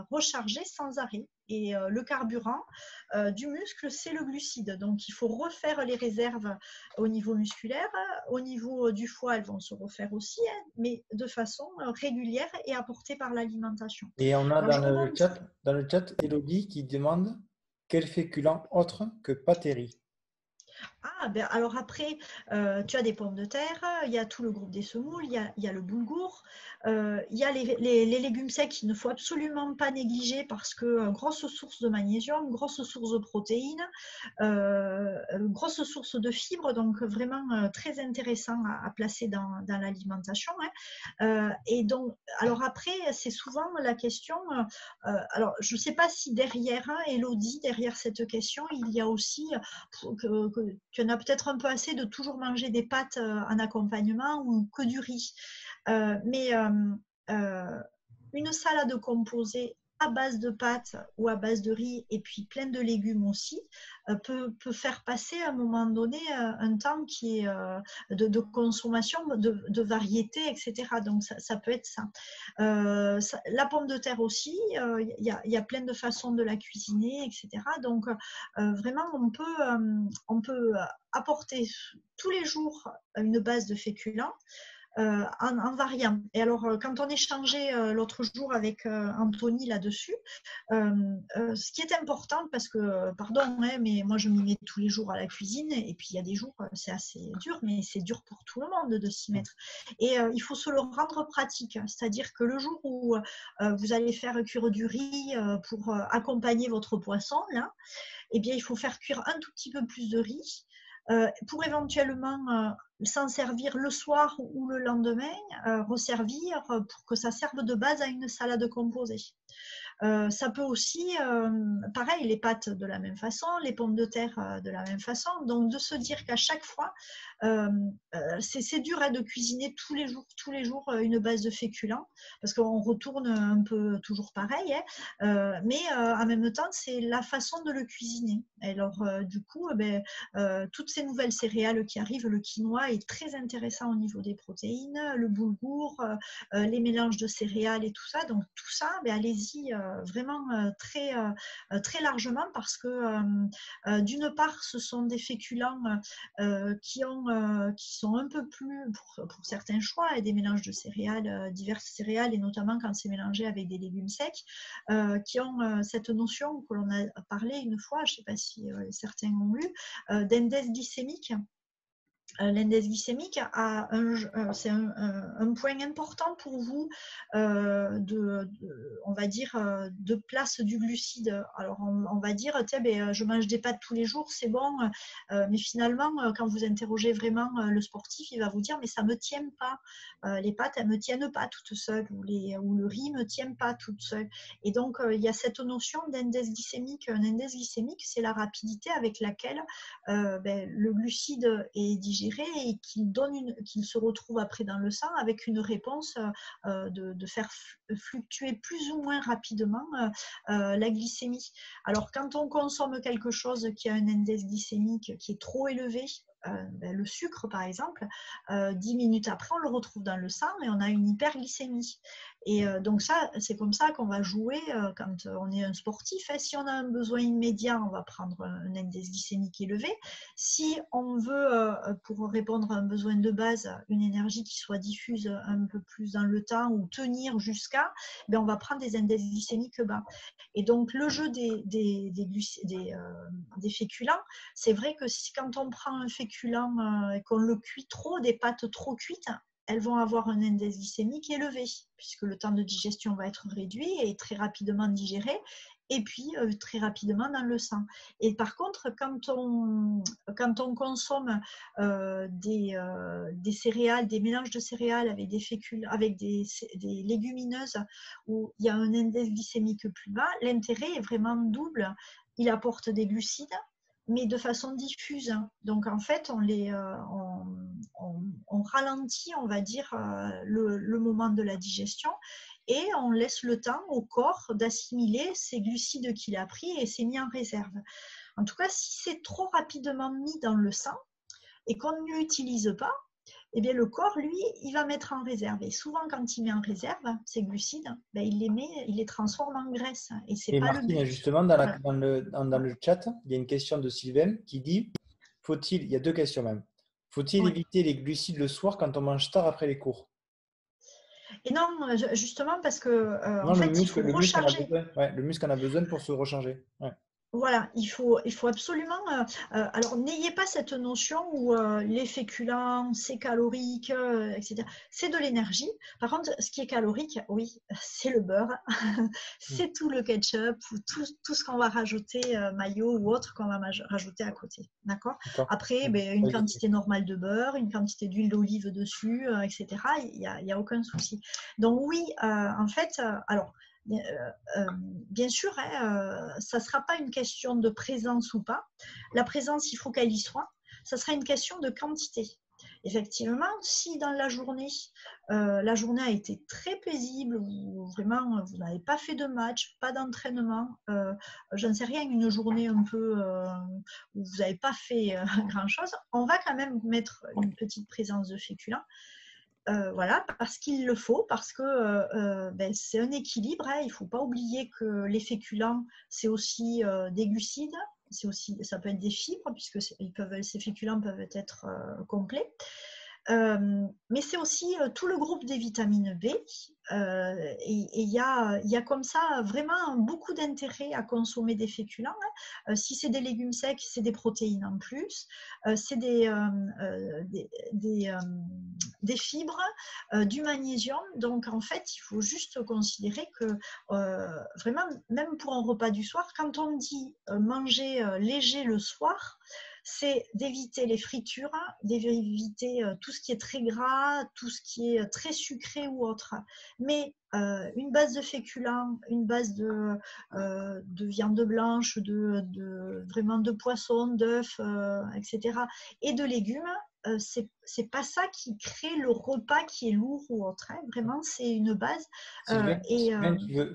recharger sans arrêt. Et le carburant du muscle, c'est le glucide. Donc, il faut refaire les réserves au niveau musculaire. Au niveau du foie, elles vont se refaire aussi, mais de façon régulière et apportée par l'alimentation. Et on a dans le chat Elodie qui demande quel féculent autre que pâtérie. Alors après, tu as des pommes de terre, il y a tout le groupe des semoules, il y a le boulgour, il y a les légumes secs qu'il ne faut absolument pas négliger parce que grosse source de magnésium, grosse source de protéines, grosse source de fibres, donc vraiment très intéressant à placer dans l'alimentation. Et donc, alors après, c'est souvent la question, alors je ne sais pas si derrière, Elodie, derrière cette question, il y a aussi qu'il y en a peut-être un peu assez de toujours manger des pâtes en accompagnement ou que du riz. Mais une salade composée à base de pâtes ou à base de riz et puis plein de légumes aussi peut faire passer à un moment donné un temps qui est de consommation, de variété, etc. Donc ça peut être ça. La pomme de terre aussi, il y a plein de façons de la cuisiner, etc. Donc vraiment, on peut apporter tous les jours une base de féculents. En variant. Et alors, quand on échangeait l'autre jour avec Anthony là-dessus, ce qui est important, parce que, pardon, mais moi je m'y mets tous les jours à la cuisine, et puis il y a des jours, c'est assez dur, mais c'est dur pour tout le monde de s'y mettre. Et il faut se le rendre pratique, c'est-à-dire que le jour où vous allez faire cuire du riz pour accompagner votre poisson, là, eh bien, il faut faire cuire un tout petit peu plus de riz. Pour éventuellement s'en servir le soir ou le lendemain, resservir pour que ça serve de base à une salade composée. Ça peut aussi, pareil, les pâtes de la même façon, les pommes de terre de la même façon. Donc, de se dire qu'à chaque fois, c'est dur de cuisiner tous les jours une base de féculents parce qu'on retourne un peu toujours pareil, mais en même temps, c'est la façon de le cuisiner. Alors, du coup, toutes ces nouvelles céréales qui arrivent, le quinoa est très intéressant au niveau des protéines, le boulgour, les mélanges de céréales et tout ça. Donc, tout ça, allez-y vraiment très, très largement parce que d'une part, ce sont des féculents qui sont un peu plus, pour certains choix, et des mélanges de céréales, diverses céréales, et notamment quand c'est mélangé avec des légumes secs, qui ont cette notion que l'on a parlé une fois, je ne sais pas si certains ont lu, d'index glycémique. L'index glycémique c'est un point important pour vous on va dire de place du glucide. Alors on va dire je mange des pâtes tous les jours, c'est bon, mais finalement quand vous interrogez vraiment le sportif, il va vous dire mais ça me tient pas, les pâtes elles me tiennent pas toutes seules, ou le riz me tient pas toute seule. Et donc il y a cette notion d'index glycémique. Un index glycémique, c'est la rapidité avec laquelle le glucide est digéré et qu'il se retrouve après dans le sang avec une réponse de faire fluctuer plus ou moins rapidement la glycémie. Alors quand on consomme quelque chose qui a un index glycémique qui est trop élevé, le sucre par exemple, 10 minutes après on le retrouve dans le sang et on a une hyperglycémie. Et donc ça, c'est comme ça qu'on va jouer quand on est un sportif. Si on a un besoin immédiat, on va prendre un index glycémique élevé. Si on veut, pour répondre à un besoin de base, une énergie qui soit diffuse un peu plus dans le temps ou tenir jusqu'à, on va prendre des index glycémiques bas. Et donc le jeu des féculents, c'est vrai que quand on prend un féculent et qu'on le cuit trop, des pâtes trop cuites, elles vont avoir un index glycémique élevé, puisque le temps de digestion va être réduit et très rapidement digéré, et puis très rapidement dans le sang. Et par contre, quand on consomme des céréales, des mélanges de céréales avec des fécules, avec des légumineuses, où il y a un index glycémique plus bas, l'intérêt est vraiment double. Il apporte des glucides, mais de façon diffuse. Donc en fait, on ralentit, on va dire, le moment de la digestion, et on laisse le temps au corps d'assimiler ces glucides qu'il a pris et s'est mis en réserve. En tout cas, si c'est trop rapidement mis dans le sang et qu'on ne l'utilise pas, le corps, lui, il va mettre en réserve. Et souvent, quand il met en réserve ces glucides, il les transforme en graisse. Et c'est pas Martine, le but. justement, dans le chat, il y a une question de Sylvain qui dit, il y a deux questions même. Faut-il éviter les glucides le soir quand on mange tard après les cours? Et non, justement, parce que Non, en fait, il faut recharger. Le muscle en a besoin pour se recharger. Ouais. Voilà, il faut absolument. Alors, n'ayez pas cette notion où les féculents, c'est calorique, etc. C'est de l'énergie. Par contre, ce qui est calorique, oui, c'est le beurre, c'est tout le ketchup, tout ce qu'on va rajouter, mayo ou autre, qu'on va rajouter à côté. D'accord ? Après, une quantité normale de beurre, une quantité d'huile d'olive dessus, etc. Il n'y a aucun souci. Donc, oui, en fait, alors. Bien sûr, ça ne sera pas une question de présence ou pas. La présence, il faut qu'elle y soit. Ça sera une question de quantité. Effectivement, si dans la journée a été très paisible, ou vraiment vous n'avez pas fait de match, pas d'entraînement, je ne sais rien, une journée un peu où vous n'avez pas fait grand-chose, on va quand même mettre une petite présence de féculents. Voilà, parce qu'il le faut, parce que c'est un équilibre. Il ne faut pas oublier que les féculents, c'est aussi des glucides, ça peut être des fibres, puisque ces féculents peuvent être complets. Mais c'est aussi tout le groupe des vitamines B. Et il y a comme ça vraiment beaucoup d'intérêt à consommer des féculents. Si c'est des légumes secs, c'est des protéines en plus. C'est des fibres, du magnésium. Donc en fait, il faut juste considérer que vraiment, même pour un repas du soir, quand on dit manger léger le soir, c'est d'éviter les fritures, d'éviter tout ce qui est très gras, tout ce qui est très sucré ou autre. Mais une base de féculents, une base de viande blanche, vraiment de poisson, d'œufs, etc. et de légumes, c'est pas ça qui crée le repas qui est lourd ou autre, hein. Vraiment, c'est une base.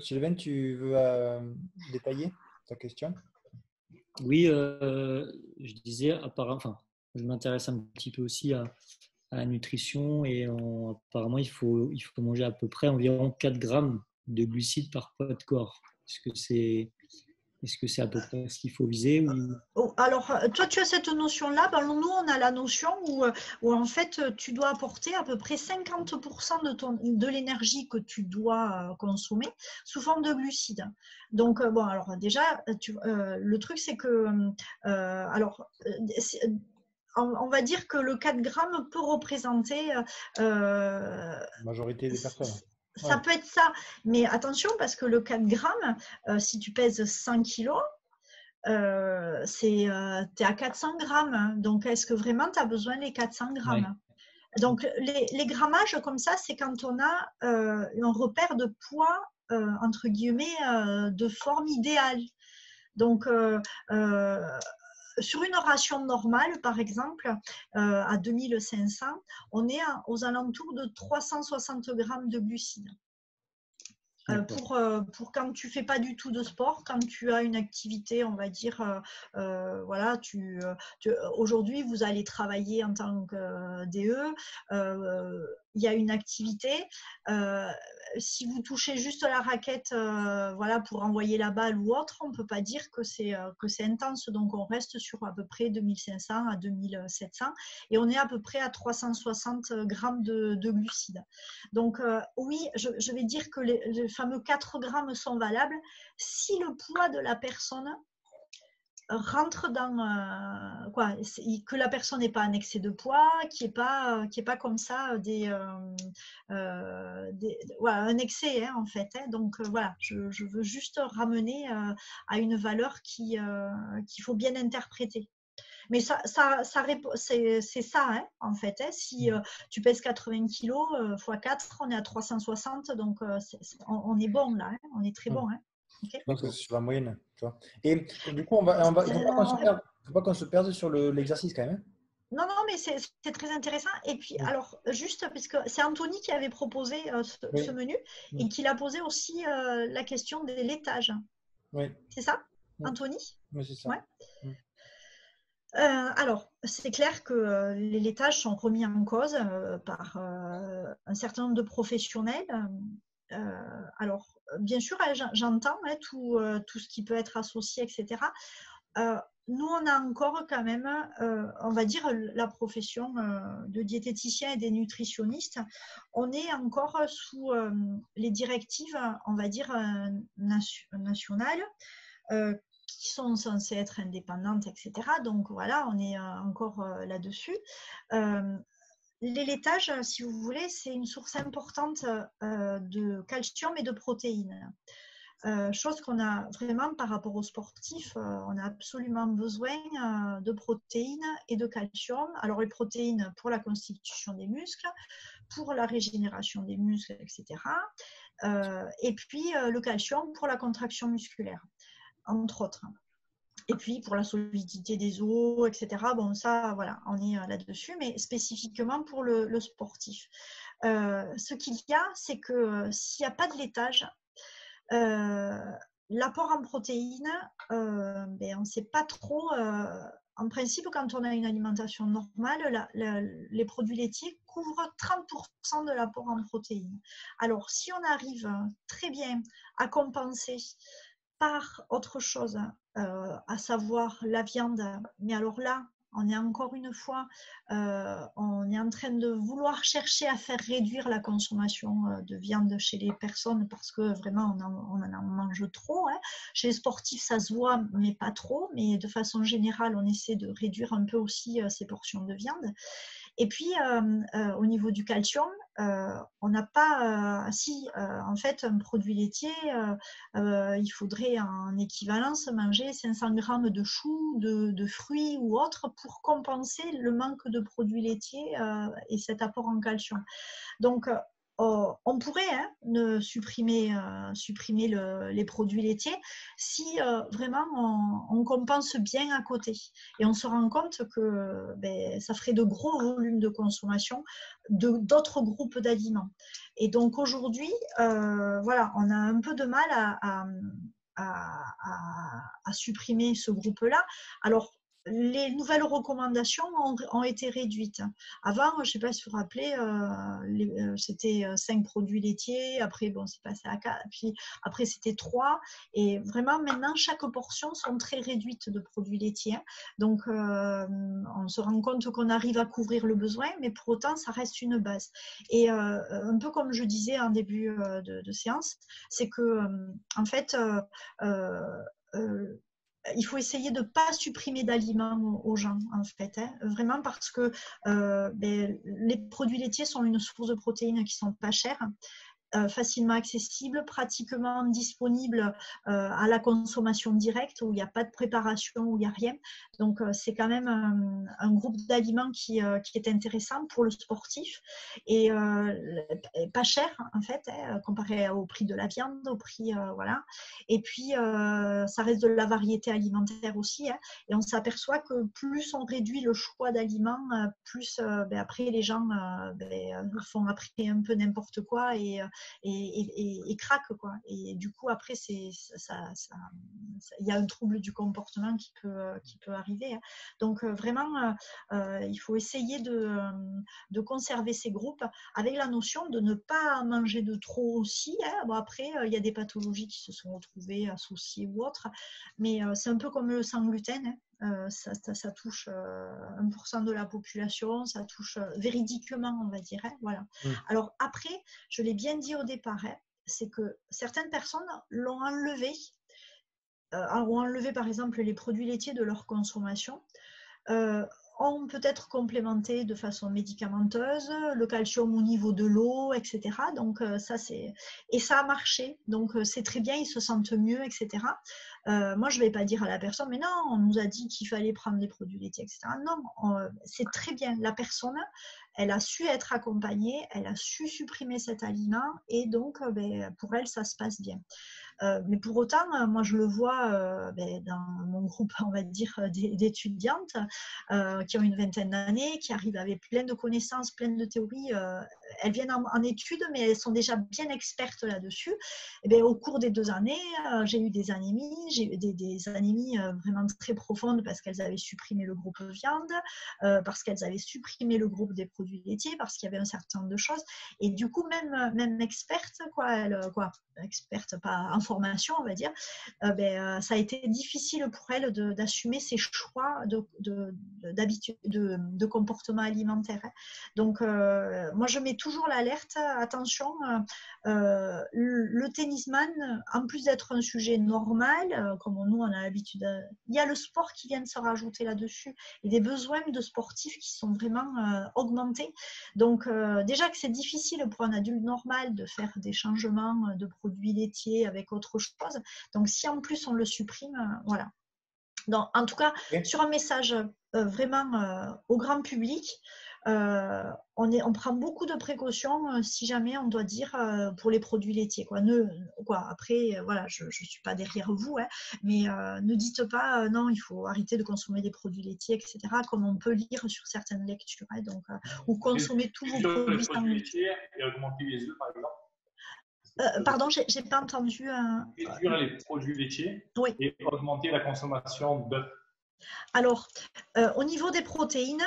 Sylvain, tu veux détailler ta question? Oui, je disais, enfin, je m'intéresse un petit peu aussi à la nutrition et apparemment, il faut manger à peu près environ 4 grammes de glucides par poids de corps. Est-ce que c'est à peu près ce qu'il faut viser Alors, toi, tu as cette notion-là. Ben, nous, on a la notion où en fait, tu dois apporter à peu près 50% de l'énergie que tu dois consommer sous forme de glucides. Donc, bon, alors déjà, le truc, c'est que on va dire que le 4 grammes peut représenter La majorité des personnes. Ça peut être ça, mais attention parce que le 4 grammes, si tu pèses 100 kilos, tu es à 400 grammes. Hein. Donc, est-ce que vraiment tu as besoin des 400 grammes? Oui. Donc, les grammages comme ça, c'est quand on a un repère de poids, entre guillemets, de forme idéale. Donc, sur une ration normale, par exemple, à 2500, on est aux alentours de 360 grammes de glucides. Pour quand tu fais pas du tout de sport, quand tu as une activité, on va dire, voilà, aujourd'hui vous allez travailler en tant que DE, il y a une activité. Si vous touchez juste la raquette, voilà, pour envoyer la balle ou autre, on peut pas dire que c'est intense. Donc on reste sur à peu près 2500 à 2700 et on est à peu près à 360 grammes de glucides. Donc oui, je vais dire que les fameux 4 grammes sont valables si le poids de la personne rentre dans que la personne n'ait pas un excès de poids, qui est pas comme ça voilà, un excès, hein, en fait, hein. Donc voilà, je veux juste ramener à une valeur qu'il faut bien interpréter. Mais c'est ça, hein, en fait. Hein. Si tu pèses 80 kg x 4, on est à 360, donc on est bon là, hein, on est très bon. Hein. Okay. Je pense que c'est sur la moyenne. Tu vois. Et du coup, il ne faut pas qu'on se perde sur l'exercice quand même. Non, mais c'est très intéressant. Et puis, alors, juste parce que c'est Anthony qui avait proposé ce menu et qui l'a posé aussi la question des laitages. Oui. C'est ça, Anthony? Oui, c'est ça. Ouais. Alors, c'est clair que les laitages sont remis en cause par un certain nombre de professionnels. Alors, bien sûr, j'entends hein, tout ce qui peut être associé, etc. Nous, on a encore quand même, on va dire, la profession de diététicien et des nutritionnistes, on est encore sous les directives, on va dire, nationales, qui sont censées être indépendantes, etc. Donc voilà, on est encore là-dessus. Les laitages, si vous voulez, c'est une source importante de calcium et de protéines. Chose qu'on a vraiment par rapport aux sportifs, on a absolument besoin de protéines et de calcium. Alors les protéines pour la constitution des muscles, pour la régénération des muscles, etc. Et puis le calcium pour la contraction musculaire, entre autres. Et puis pour la solidité des os, etc. Bon, ça, voilà, on est là-dessus, mais spécifiquement pour le sportif. Ce qu'il y a, c'est que s'il n'y a pas de laitage, l'apport en protéines, on ne sait pas trop. En principe, quand on a une alimentation normale, les produits laitiers couvrent 30% de l'apport en protéines. Alors, si on arrive très bien à compenser par autre chose, à savoir la viande, mais alors là, on est encore une fois, on est en train de vouloir chercher à faire réduire la consommation de viande chez les personnes parce que vraiment on en mange trop. Hein. Chez les sportifs, ça se voit, mais pas trop. Mais de façon générale, on essaie de réduire un peu aussi ces portions de viande. Et puis, au niveau du calcium, on n'a pas, en fait, un produit laitier, il faudrait en équivalence manger 500 grammes de choux, de fruits ou autres pour compenser le manque de produits laitiers et cet apport en calcium. Donc, on pourrait supprimer les produits laitiers si vraiment on compense bien à côté. Et on se rend compte que ça ferait de gros volumes de consommation d'autres groupes d'aliments. Et donc aujourd'hui, voilà, on a un peu de mal à supprimer ce groupe-là. Alors, les nouvelles recommandations ont été réduites. Avant, je ne sais pas si vous vous rappelez, c'était 5 produits laitiers, après, bon, c'est passé à 4, puis après, c'était 3. Et vraiment, maintenant, chaque portion sont très réduites de produits laitiers. Donc, on se rend compte qu'on arrive à couvrir le besoin, mais pour autant, ça reste une base. Et un peu comme je disais en début de séance, c'est que, en fait, il faut essayer de ne pas supprimer d'aliments aux gens, en fait, vraiment parce que les produits laitiers sont une source de protéines qui ne sont pas chères, facilement accessible, pratiquement disponible à la consommation directe, où il n'y a pas de préparation, où il n'y a rien. Donc, c'est quand même un groupe d'aliments qui est intéressant pour le sportif et pas cher, en fait, comparé au prix de la viande, au prix, voilà. Et puis, ça reste de la variété alimentaire aussi. Et on s'aperçoit que plus on réduit le choix d'aliments, plus après les gens font après un peu n'importe quoi et craque, quoi. Et du coup, après, il y a un trouble du comportement qui peut arriver. Donc, vraiment, il faut essayer de conserver ces groupes avec la notion de ne pas manger de trop aussi. Bon, après, il y a des pathologies qui se sont retrouvées associées ou autres, mais c'est un peu comme le sans gluten. Ça touche 1% de la population, ça touche véridiquement, on va dire. Voilà. Alors après, je l'ai bien dit au départ, c'est que certaines personnes l'ont enlevé, ont enlevé par exemple les produits laitiers de leur consommation, ont peut-être complémenté de façon médicamenteuse le calcium au niveau de l'eau, etc. Donc ça a marché. Donc c'est très bien, ils se sentent mieux, etc. Moi, je ne vais pas dire à la personne, mais non, on nous a dit qu'il fallait prendre des produits laitiers, etc. Non, c'est très bien. La personne, elle a su être accompagnée, elle a su supprimer cet aliment et donc pour elle, ça se passe bien. Mais pour autant, moi je le vois dans mon groupe, on va dire, d'étudiantes qui ont une vingtaine d'années, qui arrivent avec plein de connaissances, plein de théories. Elles viennent en études, mais elles sont déjà bien expertes là-dessus. Et bien, au cours des 2 années, j'ai eu des anémies, des anémies vraiment très profondes parce qu'elles avaient supprimé le groupe viande, parce qu'elles avaient supprimé le groupe des produits laitiers, parce qu'il y avait un certain nombre de choses. Et du coup, même expertes, expertes, pas en formation, on va dire, ça a été difficile pour elle d'assumer ses choix d'habitude, de comportement alimentaire. Donc, moi, je mets toujours l'alerte, attention, le tennisman, en plus d'être un sujet normal, comme nous, on a l'habitude, il y a le sport qui vient de se rajouter là-dessus et des besoins de sportifs qui sont vraiment augmentés. Donc, déjà que c'est difficile pour un adulte normal de faire des changements de produits laitiers avec autre chose. Donc, si en plus on le supprime, voilà. Donc, en tout cas, sur un message vraiment au grand public, on prend beaucoup de précautions si jamais on doit dire pour les produits laitiers. Après, voilà, je ne suis pas derrière vous, mais ne dites pas non, il faut arrêter de consommer des produits laitiers, etc., comme on peut lire sur certaines lectures. Donc, ou consommer tous vos produits sans laitiers et augmenter les œufs, par exemple. Pardon, j'ai pas entendu. Réduire les produits laitiers et augmenter la consommation d'œufs. Alors, au niveau des protéines,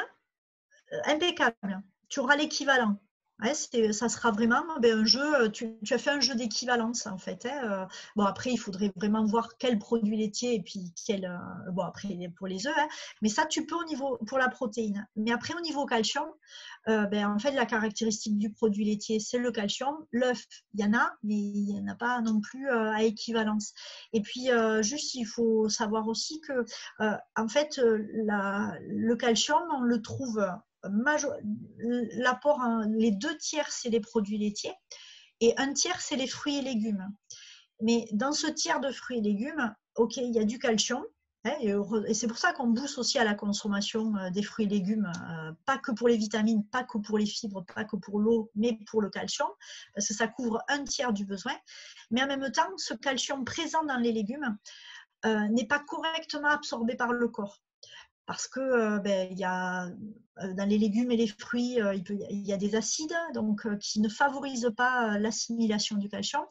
impeccable. Tu auras l'équivalent. Ça sera vraiment un jeu. Tu as fait un jeu d'équivalence en fait. Bon, après, il faudrait vraiment voir quel produit laitier et puis quel. Bon, après pour les œufs, mais ça tu peux pour la protéine. Mais après au niveau calcium, en fait la caractéristique du produit laitier c'est le calcium. L'œuf, il y en a, mais il n'y en a pas non plus à équivalence. Et puis juste il faut savoir aussi que en fait le calcium on le trouve. L'apport, les 2 tiers, c'est les produits laitiers et 1 tiers, c'est les fruits et légumes. Mais dans ce tiers de fruits et légumes, ok, il y a du calcium, Et c'est pour ça qu'on pousse aussi à la consommation des fruits et légumes, pas que pour les vitamines, pas que pour les fibres, pas que pour l'eau, mais pour le calcium, parce que ça couvre un tiers du besoin. Mais en même temps, ce calcium présent dans les légumes n'est pas correctement absorbé par le corps. Parce que il y a, dans les légumes et les fruits, il y a des acides donc, qui ne favorisent pas l'assimilation du calcium.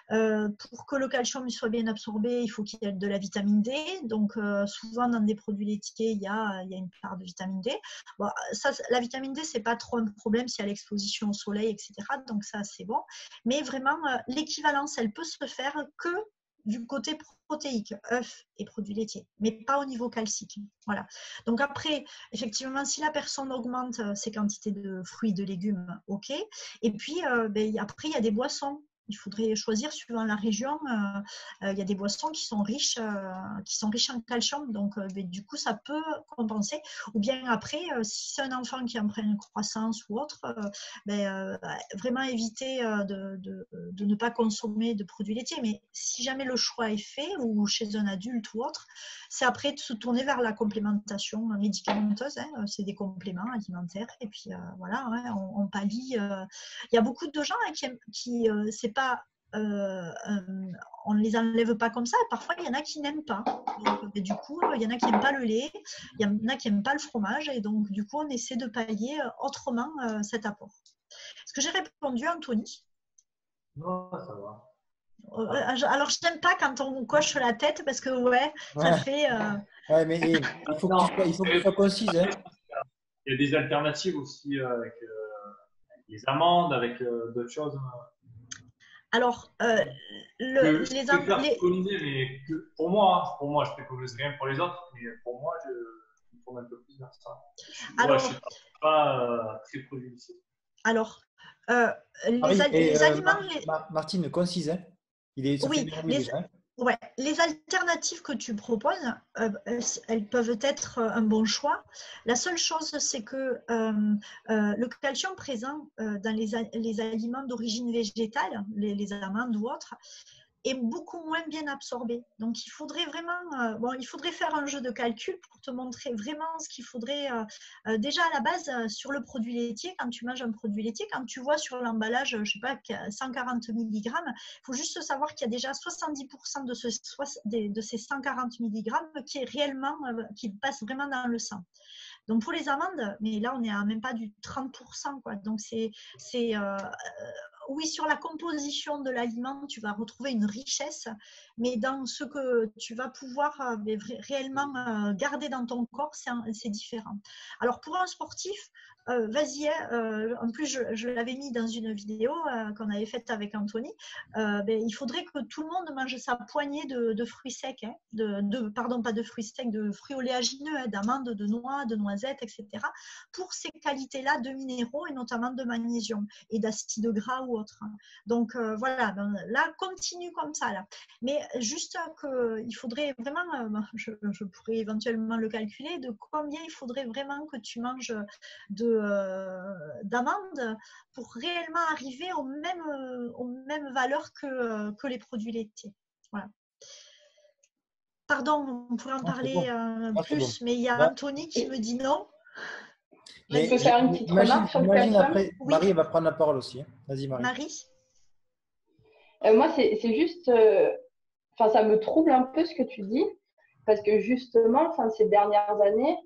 Pour que le calcium soit bien absorbé, il faut qu'il y ait de la vitamine D. Donc, souvent, dans des produits laitiers, il y a une part de vitamine D. Bon, ça, la vitamine D, ce n'est pas trop un problème s'il y a l'exposition au soleil, etc. Donc, ça, c'est bon. Mais vraiment, l'équivalence, elle peut se faire que du côté protéique, œufs et produits laitiers, mais pas au niveau calcique. Voilà. Donc après, effectivement, si la personne augmente ses quantités de fruits, de légumes, ok. Et puis, après, il y a des boissons. Il faudrait choisir suivant la région. Il y a des boissons qui sont riches en calcium, donc du coup, ça peut compenser. Ou bien après, si c'est un enfant qui en prend une croissance ou autre, vraiment éviter de ne pas consommer de produits laitiers. Mais si jamais le choix est fait, ou chez un adulte ou autre, c'est après de se tourner vers la complémentation médicamenteuse. C'est des compléments alimentaires. Et puis voilà, on pallie. Il y a beaucoup de gens qui c'est pas on ne les enlève pas comme ça. Parfois, il y en a qui n'aiment pas. Donc, du coup, il y en a qui n'aiment pas le lait, il y en a qui n'aiment pas le fromage. Et donc, du coup, on essaie de pallier autrement cet apport. Est-ce que j'ai répondu, Anthony? Non, ça va. Alors, je n'aime pas quand on coche la tête parce que, ça fait… Ouais, mais il faut que tu sois concise. Hein. Il y a des alternatives aussi avec les amandes, avec d'autres choses. Alors, mais pour moi, je préconise rien pour les autres, mais pour moi, je me tourne un peu plus vers ça. Je ne suis pas très privilégié. Alors, les aliments… Martine, concise. Hein. Les alternatives que tu proposes, elles peuvent être un bon choix. La seule chose, c'est que le calcium présent dans les aliments d'origine végétale, les amandes ou autres, est beaucoup moins bien absorbé. Donc, il faudrait vraiment… il faudrait faire un jeu de calcul pour te montrer vraiment ce qu'il faudrait… déjà, à la base, sur le produit laitier, quand tu manges un produit laitier, quand tu vois sur l'emballage, je ne sais pas, 140 mg, il faut juste savoir qu'il y a déjà 70% de ces 140 mg qui passent vraiment dans le sang. Donc, pour les amandes, mais là, on n'est à même pas du 30%, quoi. Donc, oui, sur la composition de l'aliment, tu vas retrouver une richesse, mais dans ce que tu vas pouvoir réellement garder dans ton corps, c'est différent. Alors, pour un sportif, vas-y, en plus, je l'avais mis dans une vidéo qu'on avait faite avec Anthony, il faudrait que tout le monde mange sa poignée de fruits secs, pardon, pas de fruits secs, de fruits oléagineux, d'amandes, de noix, de noisettes, etc., pour ces qualités-là de minéraux et notamment de magnésium et d'acides gras ou autres. Donc, voilà, là, continue comme ça. Là. Mais juste qu'il faudrait vraiment, je pourrais éventuellement le calculer, de combien il faudrait vraiment que tu manges d'amandes pour réellement arriver aux mêmes valeurs que les produits laitiers. Voilà. Pardon, on pourrait en parler plus, mais il y a Anthony qui me dit non. Je peux faire une petite remarque sur le calcium. Après, oui. Marie va prendre la parole aussi. Vas-y, Marie. Moi, c'est juste… ça me trouble un peu ce que tu dis, parce que justement, ces dernières années,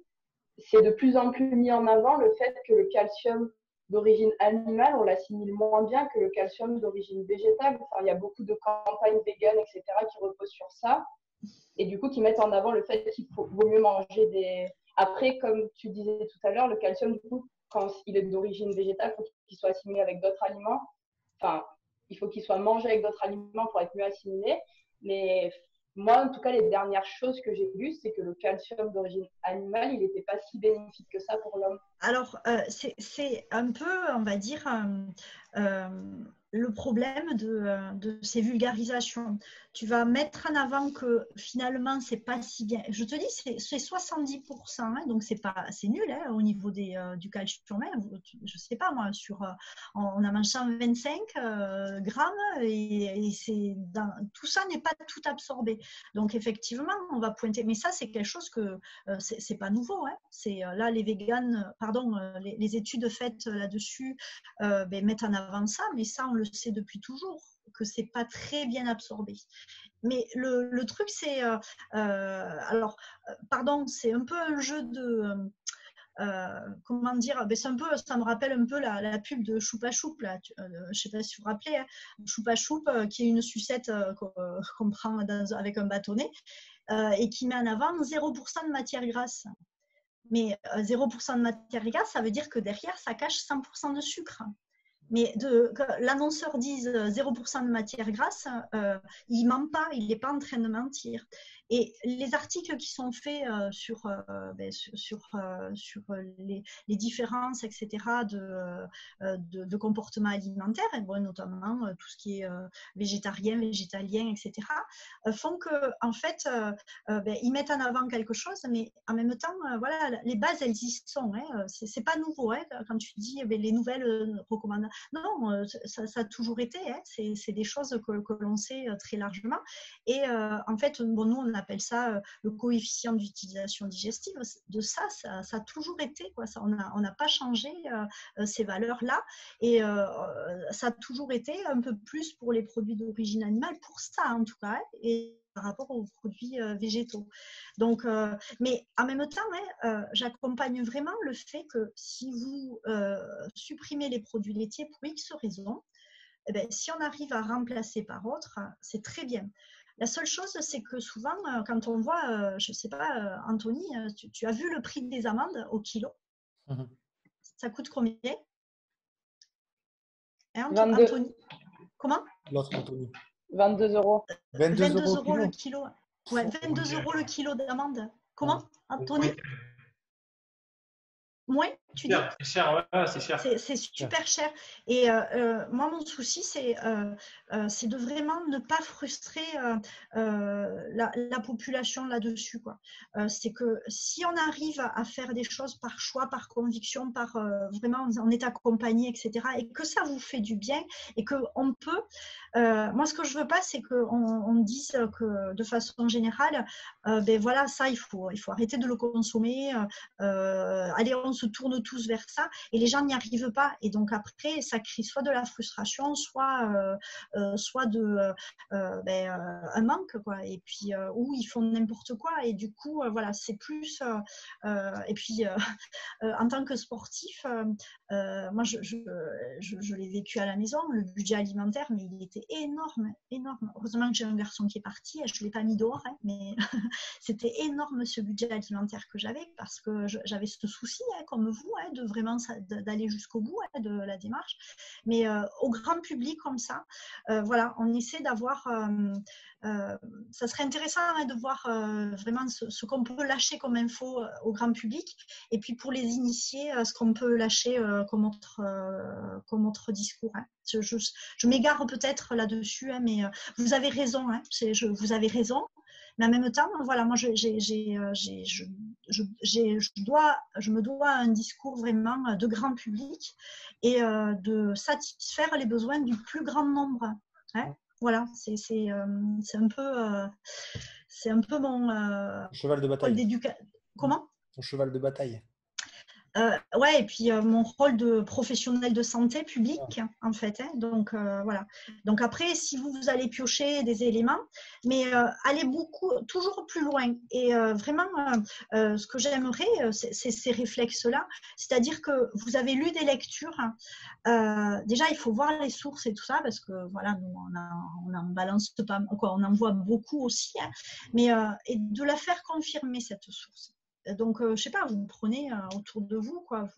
c'est de plus en plus mis en avant le fait que le calcium d'origine animale, on l'assimile moins bien que le calcium d'origine végétale. Il y a beaucoup de campagnes véganes, etc., qui reposent sur ça, et du coup, qui mettent en avant le fait qu'il vaut mieux manger des… Après, comme tu disais tout à l'heure, le calcium, du coup, quand il est d'origine végétale, il faut qu'il soit assimilé avec d'autres aliments. Il faut qu'il soit mangé avec d'autres aliments pour être mieux assimilé. Mais moi, en tout cas, les dernières choses que j'ai vues, c'est que le calcium d'origine animale, il n'était pas si bénéfique que ça pour l'homme. Alors, c'est un peu, on va dire, le problème de ces vulgarisations. Tu vas mettre en avant que finalement, c'est pas si bien. Je te dis, c'est 70%, hein, donc c'est nul hein, au niveau du calcium. Hein, je sais pas moi, on a mangé 25 grammes et tout ça n'est pas tout absorbé. Donc effectivement, on va pointer. Mais ça, c'est quelque chose que c'est pas nouveau. Hein. Là, les véganes, les études faites là-dessus mettent en avant ça, mais ça, on le sait depuis toujours que c'est pas très bien absorbé. Mais le truc, c'est c'est un peu un jeu de comment dire, c'est un peu, ça me rappelle un peu la pub de Choupa Choup là. Je sais pas si vous vous rappelez, hein, Choupa Choup qui est une sucette qu'on prend avec un bâtonnet et qui met en avant 0% de matière grasse. Mais 0% de matière grasse, ça veut dire que derrière, ça cache 100% de sucre. Mais que l'annonceur dise 0% de matière grasse, il ne ment pas, il n'est pas en train de mentir. Et les articles qui sont faits sur les différences, etc., de comportement alimentaire, et bon, notamment tout ce qui est végétarien, végétalien, etc., font qu'en fait, ils mettent en avant quelque chose, mais en même temps, voilà, les bases, elles y sont. Hein, c'est pas nouveau. Hein, quand tu dis les nouvelles recommandations, non, ça a toujours été. Hein, c'est des choses que l'on sait très largement. Et en fait, bon, nous, on appelle ça le coefficient d'utilisation digestive. De ça a toujours été. Quoi. On n'a pas changé ces valeurs-là. Et ça a toujours été un peu plus pour les produits d'origine animale, pour ça en tout cas. Hein, et par rapport aux produits végétaux. Donc, mais en même temps, j'accompagne vraiment le fait que si vous supprimez les produits laitiers pour X raisons, eh bien, si on arrive à remplacer par autre, c'est très bien. La seule chose, c'est que souvent, quand on voit, je ne sais pas, Anthony, tu as vu le prix des amandes au kilo? Ça coûte combien? Hein, Anthony? Comment? L'autre Anthony. 22 €. 22 € le kilo. Ouais, 22 € le kilo d'amandes. Comment, Anthony? Moins, tu dis? C'est cher, ouais, c'est cher. C'est super cher. Et moi, mon souci, c'est de vraiment ne pas frustrer la population là-dessus. C'est que si on arrive à faire des choses par choix, par conviction, par vraiment on est accompagné, etc., et que ça vous fait du bien et qu'on peut… moi, ce que je veux pas, c'est qu'on dise que de façon générale, voilà, ça, il faut arrêter de le consommer. Allez, on se tourne tous vers ça et les gens n'y arrivent pas. Et donc après, ça crée soit de la frustration, soit un manque, quoi. Et puis, où ils font n'importe quoi. Et du coup, voilà, c'est plus… et puis, en tant que sportif, moi, je l'ai vécu à la maison, le budget alimentaire, mais il était énorme, énorme. Heureusement que j'ai un garçon qui est parti, je ne l'ai pas mis dehors, hein, mais c'était énorme ce budget alimentaire que j'avais parce que j'avais ce souci, hein, comme vous, hein, de vraiment d'aller jusqu'au bout hein, de la démarche. Mais au grand public comme ça, voilà, on essaie d'avoir… ça serait intéressant hein, de voir vraiment ce qu'on peut lâcher comme info au grand public et puis pour les initiés, ce qu'on peut lâcher comme autre discours. Hein. Je m'égare peut-être là-dessus, hein, mais vous avez raison. Hein, vous avez raison. Mais en même temps, voilà, moi, je me dois un discours vraiment de grand public et de satisfaire les besoins du plus grand nombre. Hein. Voilà, c'est un peu mon cheval de bataille. Comment? Ton cheval de bataille. Ouais, et puis mon rôle de professionnel de santé publique, en fait. Hein, donc, voilà. Donc, après, si vous allez piocher des éléments, mais allez toujours plus loin. Et vraiment, ce que j'aimerais, c'est ces réflexes-là. C'est-à-dire que vous avez lu des lectures. Déjà, il faut voir les sources et tout ça, parce que, voilà, nous, on en balance pas, quoi, on en voit beaucoup aussi. Hein, mais, et de la faire confirmer, cette source. Donc, je ne sais pas, vous prenez autour de vous, quoi.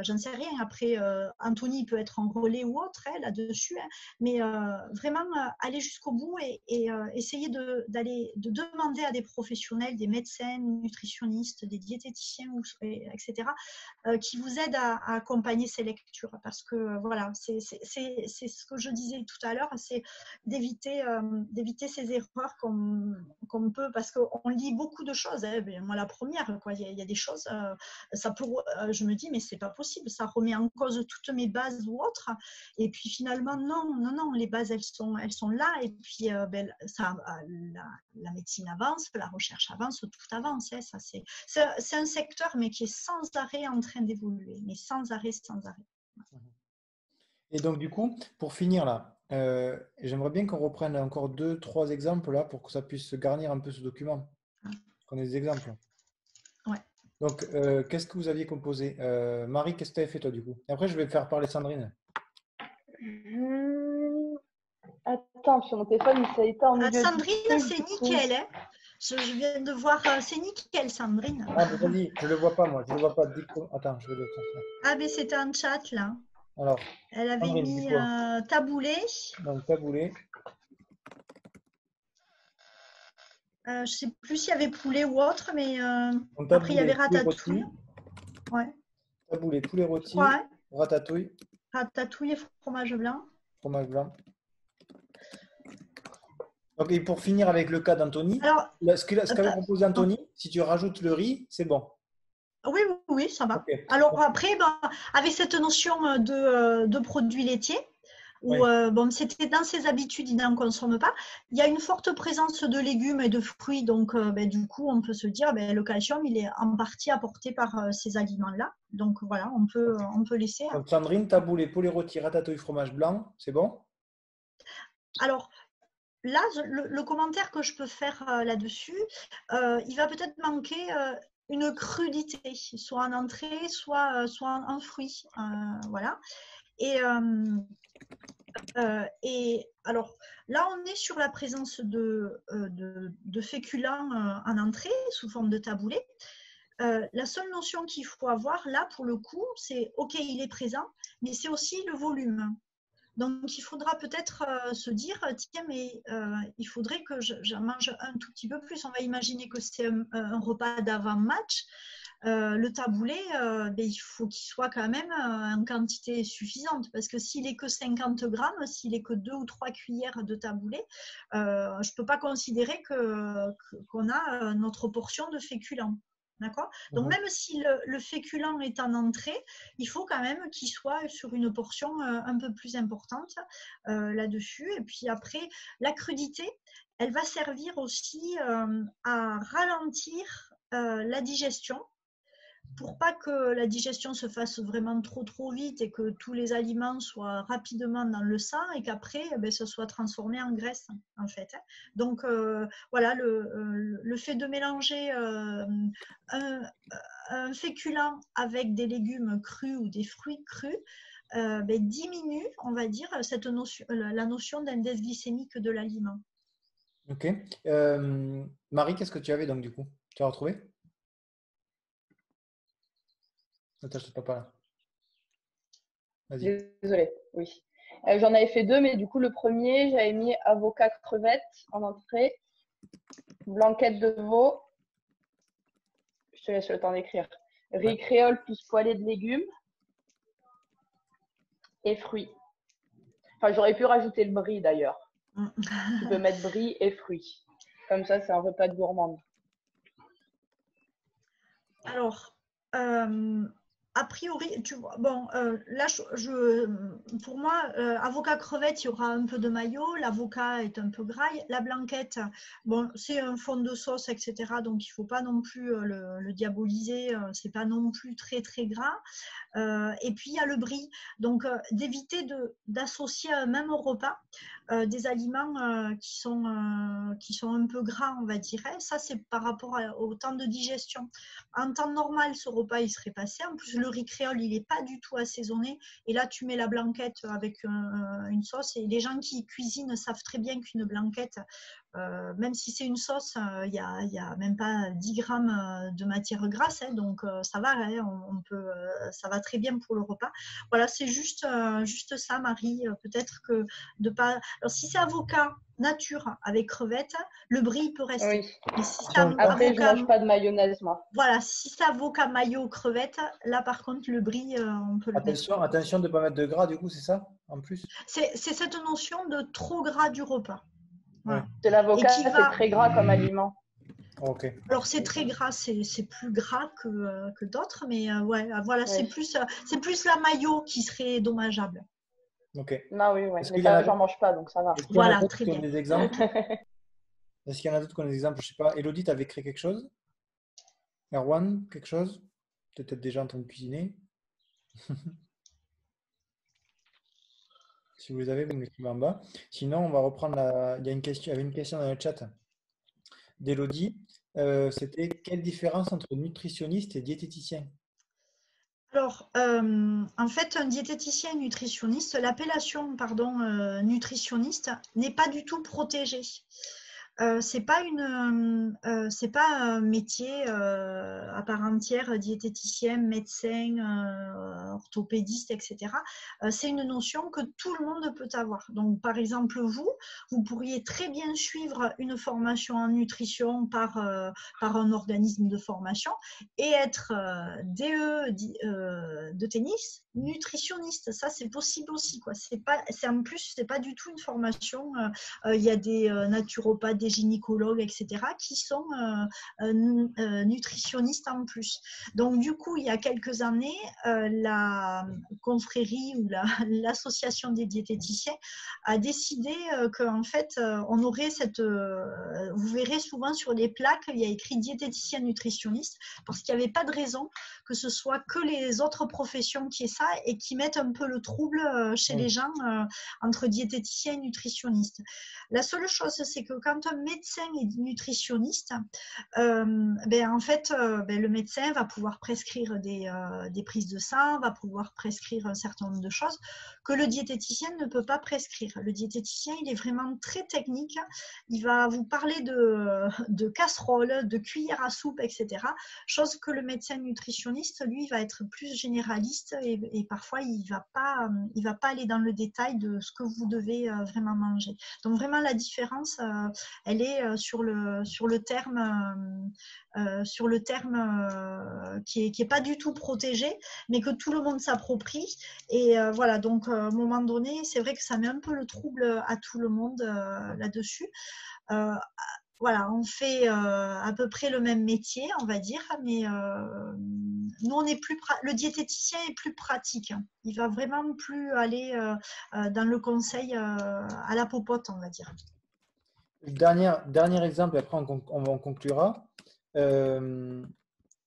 J'en sais rien. Après, Anthony peut être en relais ou autre là-dessus, hein, mais vraiment aller jusqu'au bout et essayer de demander à des professionnels, des médecins, nutritionnistes, des diététiciens, etc., qui vous aident à accompagner ces lectures. Parce que voilà, c'est ce que je disais tout à l'heure, c'est d'éviter ces erreurs qu'on peut, parce qu'on lit beaucoup de choses. Hein. Moi, la première, quoi, il y a des choses, je me dis, mais c'est pas possible, ça remet en cause toutes mes bases ou autres. Et puis finalement, non, les bases, elles sont là. Et puis la médecine avance, la recherche avance, tout avance. Hein. C'est un secteur, mais qui est sans arrêt en train d'évoluer, mais sans arrêt. Et donc, du coup, pour finir là, j'aimerais bien qu'on reprenne encore 2-3 exemples là pour que ça puisse garnir un peu ce document. Qu'on ait des exemples. Ouais. Donc, qu'est-ce que vous aviez composé? Marie, qu'est-ce que tu avais fait toi du coup? Et après, je vais faire parler Sandrine. Attends, sur mon téléphone, ça a été en milieu. Sandrine, c'est nickel. Hein, je viens de voir, c'est nickel, Sandrine. Ah, mais vas-y, je ne le vois pas moi. Je le vois pas. Attends, je vais le faire. Ah, mais c'était un chat là. Alors, elle avait Sandrine, mis taboulé. Donc, taboulé. Je ne sais plus s'il y avait poulet ou autre, mais après il y avait ratatouille. Ouais. Taboulé, poulet rôti, ouais. Ratatouille. Ratatouille et fromage blanc. Fromage blanc. Donc, et pour finir avec le cas d'Anthony, ce qu'avait proposé Anthony, si tu rajoutes le riz, c'est bon. Oui, ça va. Okay. Alors après, avec cette notion de produits laitiers, où c'était dans ses habitudes, il n'en consomme pas. Il y a une forte présence de légumes et de fruits, donc du coup, on peut se dire le calcium, il est en partie apporté par ces aliments-là. Donc voilà, on peut laisser. Donc Sandrine, taboulé, poulet rôti, ratatouille, fromage blanc, c'est bon? Alors là, le commentaire que je peux faire là-dessus, il va peut-être manquer une crudité, soit en entrée, soit en fruit. Voilà. Et alors là, on est sur la présence de féculents en entrée sous forme de taboulé. La seule notion qu'il faut avoir là, pour le coup, c'est OK, il est présent, mais c'est aussi le volume. Donc, il faudra peut-être se dire, tiens, mais il faudrait que je mange un tout petit peu plus. On va imaginer que c'est un repas d'avant-match. Le taboulé, il faut qu'il soit quand même en quantité suffisante, parce que s'il n'est que 50 grammes, s'il n'est que 2 ou 3 cuillères de taboulé, je ne peux pas considérer qu'on a notre portion de féculents. D'accord ? Donc, même si le féculent est en entrée, il faut quand même qu'il soit sur une portion un peu plus importante là-dessus. Et puis après, la crudité, elle va servir aussi à ralentir la digestion, pour pas que la digestion se fasse vraiment trop vite et que tous les aliments soient rapidement dans le sang et qu'après, ça soit transformé en graisse, en fait. Donc, voilà, le fait de mélanger un féculent avec des légumes crus ou des fruits crus diminue, on va dire, la notion d'index glycémique de l'aliment. Ok. Marie, qu'est-ce que tu avais donc du coup? Tu as retrouvé? Attends, je ne sais pas là. Vas-y. Désolée, oui. J'en avais fait 2, mais du coup, le premier, j'avais mis avocat crevette en entrée, blanquette de veau. Je te laisse le temps d'écrire. Riz créole plus poêlée de légumes et fruits. Enfin, j'aurais pu rajouter le brie d'ailleurs. Tu peux mettre brie et fruits. Comme ça, c'est un repas de gourmande. Alors, a priori, tu vois, bon, là, pour moi, avocat crevette, il y aura un peu de maillot, l'avocat est un peu graille, la blanquette, bon, c'est un fond de sauce, etc. Donc, il ne faut pas non plus le diaboliser, c'est pas non plus très gras. Et puis, il y a le brie, donc d'éviter d'associer à un même repas des aliments qui sont un peu gras, on va dire. Ça, c'est par rapport au temps de digestion. En temps normal, ce repas, il serait passé. En plus, le riz créole, il n'est pas du tout assaisonné. Et là, tu mets la blanquette avec une sauce. Et les gens qui cuisinent savent très bien qu'une blanquette, même si c'est une sauce, il y a même pas 10 grammes de matière grasse, hein, donc ça va, hein, on peut, ça va très bien pour le repas. Voilà, c'est juste ça, Marie. Peut-être que de pas. Alors, si c'est avocat nature avec crevettes, le brie peut rester. Oui. Mais si Après, je mange pas de mayonnaise, moi. Voilà, si c'est avocat, mayo, crevettes, là par contre, le brie, on peut le mettre. Attention de ne pas mettre de gras, du coup, c'est ça, en plus? C'est cette notion de trop gras du repas. Voilà. C'est l'avocat, c'est très gras comme aliment. Ok. Alors c'est très gras, c'est plus gras que d'autres, mais ouais, voilà, c'est plus la mayo qui serait dommageable. Ok. Non, oui, mais ça, j'en mange pas, donc ça va. Voilà, très bien. Des exemples? Est-ce qu'il y en a d'autres qui ont des exemples? Je sais pas. Elodie, tu avais créé quelque chose? Erwan, quelque chose? Tu es peut-être déjà en train de cuisiner. Si vous les avez, vous me l'écrivez en bas. Sinon, on va reprendre il y avait une question dans le chat d'Elodie. C'était quelle différence entre nutritionniste et diététicien? Alors, en fait, un diététicien et nutritionniste, l'appellation, nutritionniste n'est pas du tout protégée. C'est pas un métier à part entière, diététicien, médecin, orthopédiste, etc. C'est une notion que tout le monde peut avoir. Donc, par exemple, vous pourriez très bien suivre une formation en nutrition par un organisme de formation et être DE de tennis, nutritionniste. Ça, c'est possible aussi, quoi. En plus, c'est pas du tout une formation. Il y a des naturopathes, des gynécologues, etc., qui sont nutritionnistes en plus. Donc, du coup, il y a quelques années, la confrérie ou l'association des diététiciens a décidé qu'en fait, on aurait vous verrez souvent sur les plaques, il y a écrit diététicien nutritionniste, parce qu'il n'y avait pas de raison que ce soit que les autres professions qui aient ça et qui mettent un peu le trouble chez les gens entre diététicien et nutritionniste. La seule chose, c'est que quand un médecin est nutritionniste, en fait, le médecin va pouvoir prescrire des prises de sang, va pouvoir prescrire un certain nombre de choses que le diététicien ne peut pas prescrire. Le diététicien, il est vraiment très technique. Il va vous parler de casseroles, de cuillères à soupe, etc. Chose que le médecin nutritionniste, lui, va être plus généraliste et parfois, il va pas aller dans le détail de ce que vous devez vraiment manger. Donc, vraiment, la différence, elle est sur le terme qui est pas du tout protégé, mais que tout le monde s'approprie. Et voilà, donc à un moment donné, c'est vrai que ça met un peu le trouble à tout le monde là-dessus. Voilà, on fait à peu près le même métier, on va dire, mais nous, le diététicien est plus pratique. Il va vraiment plus aller dans le conseil à la popote, on va dire. Dernier exemple, et après on conclura.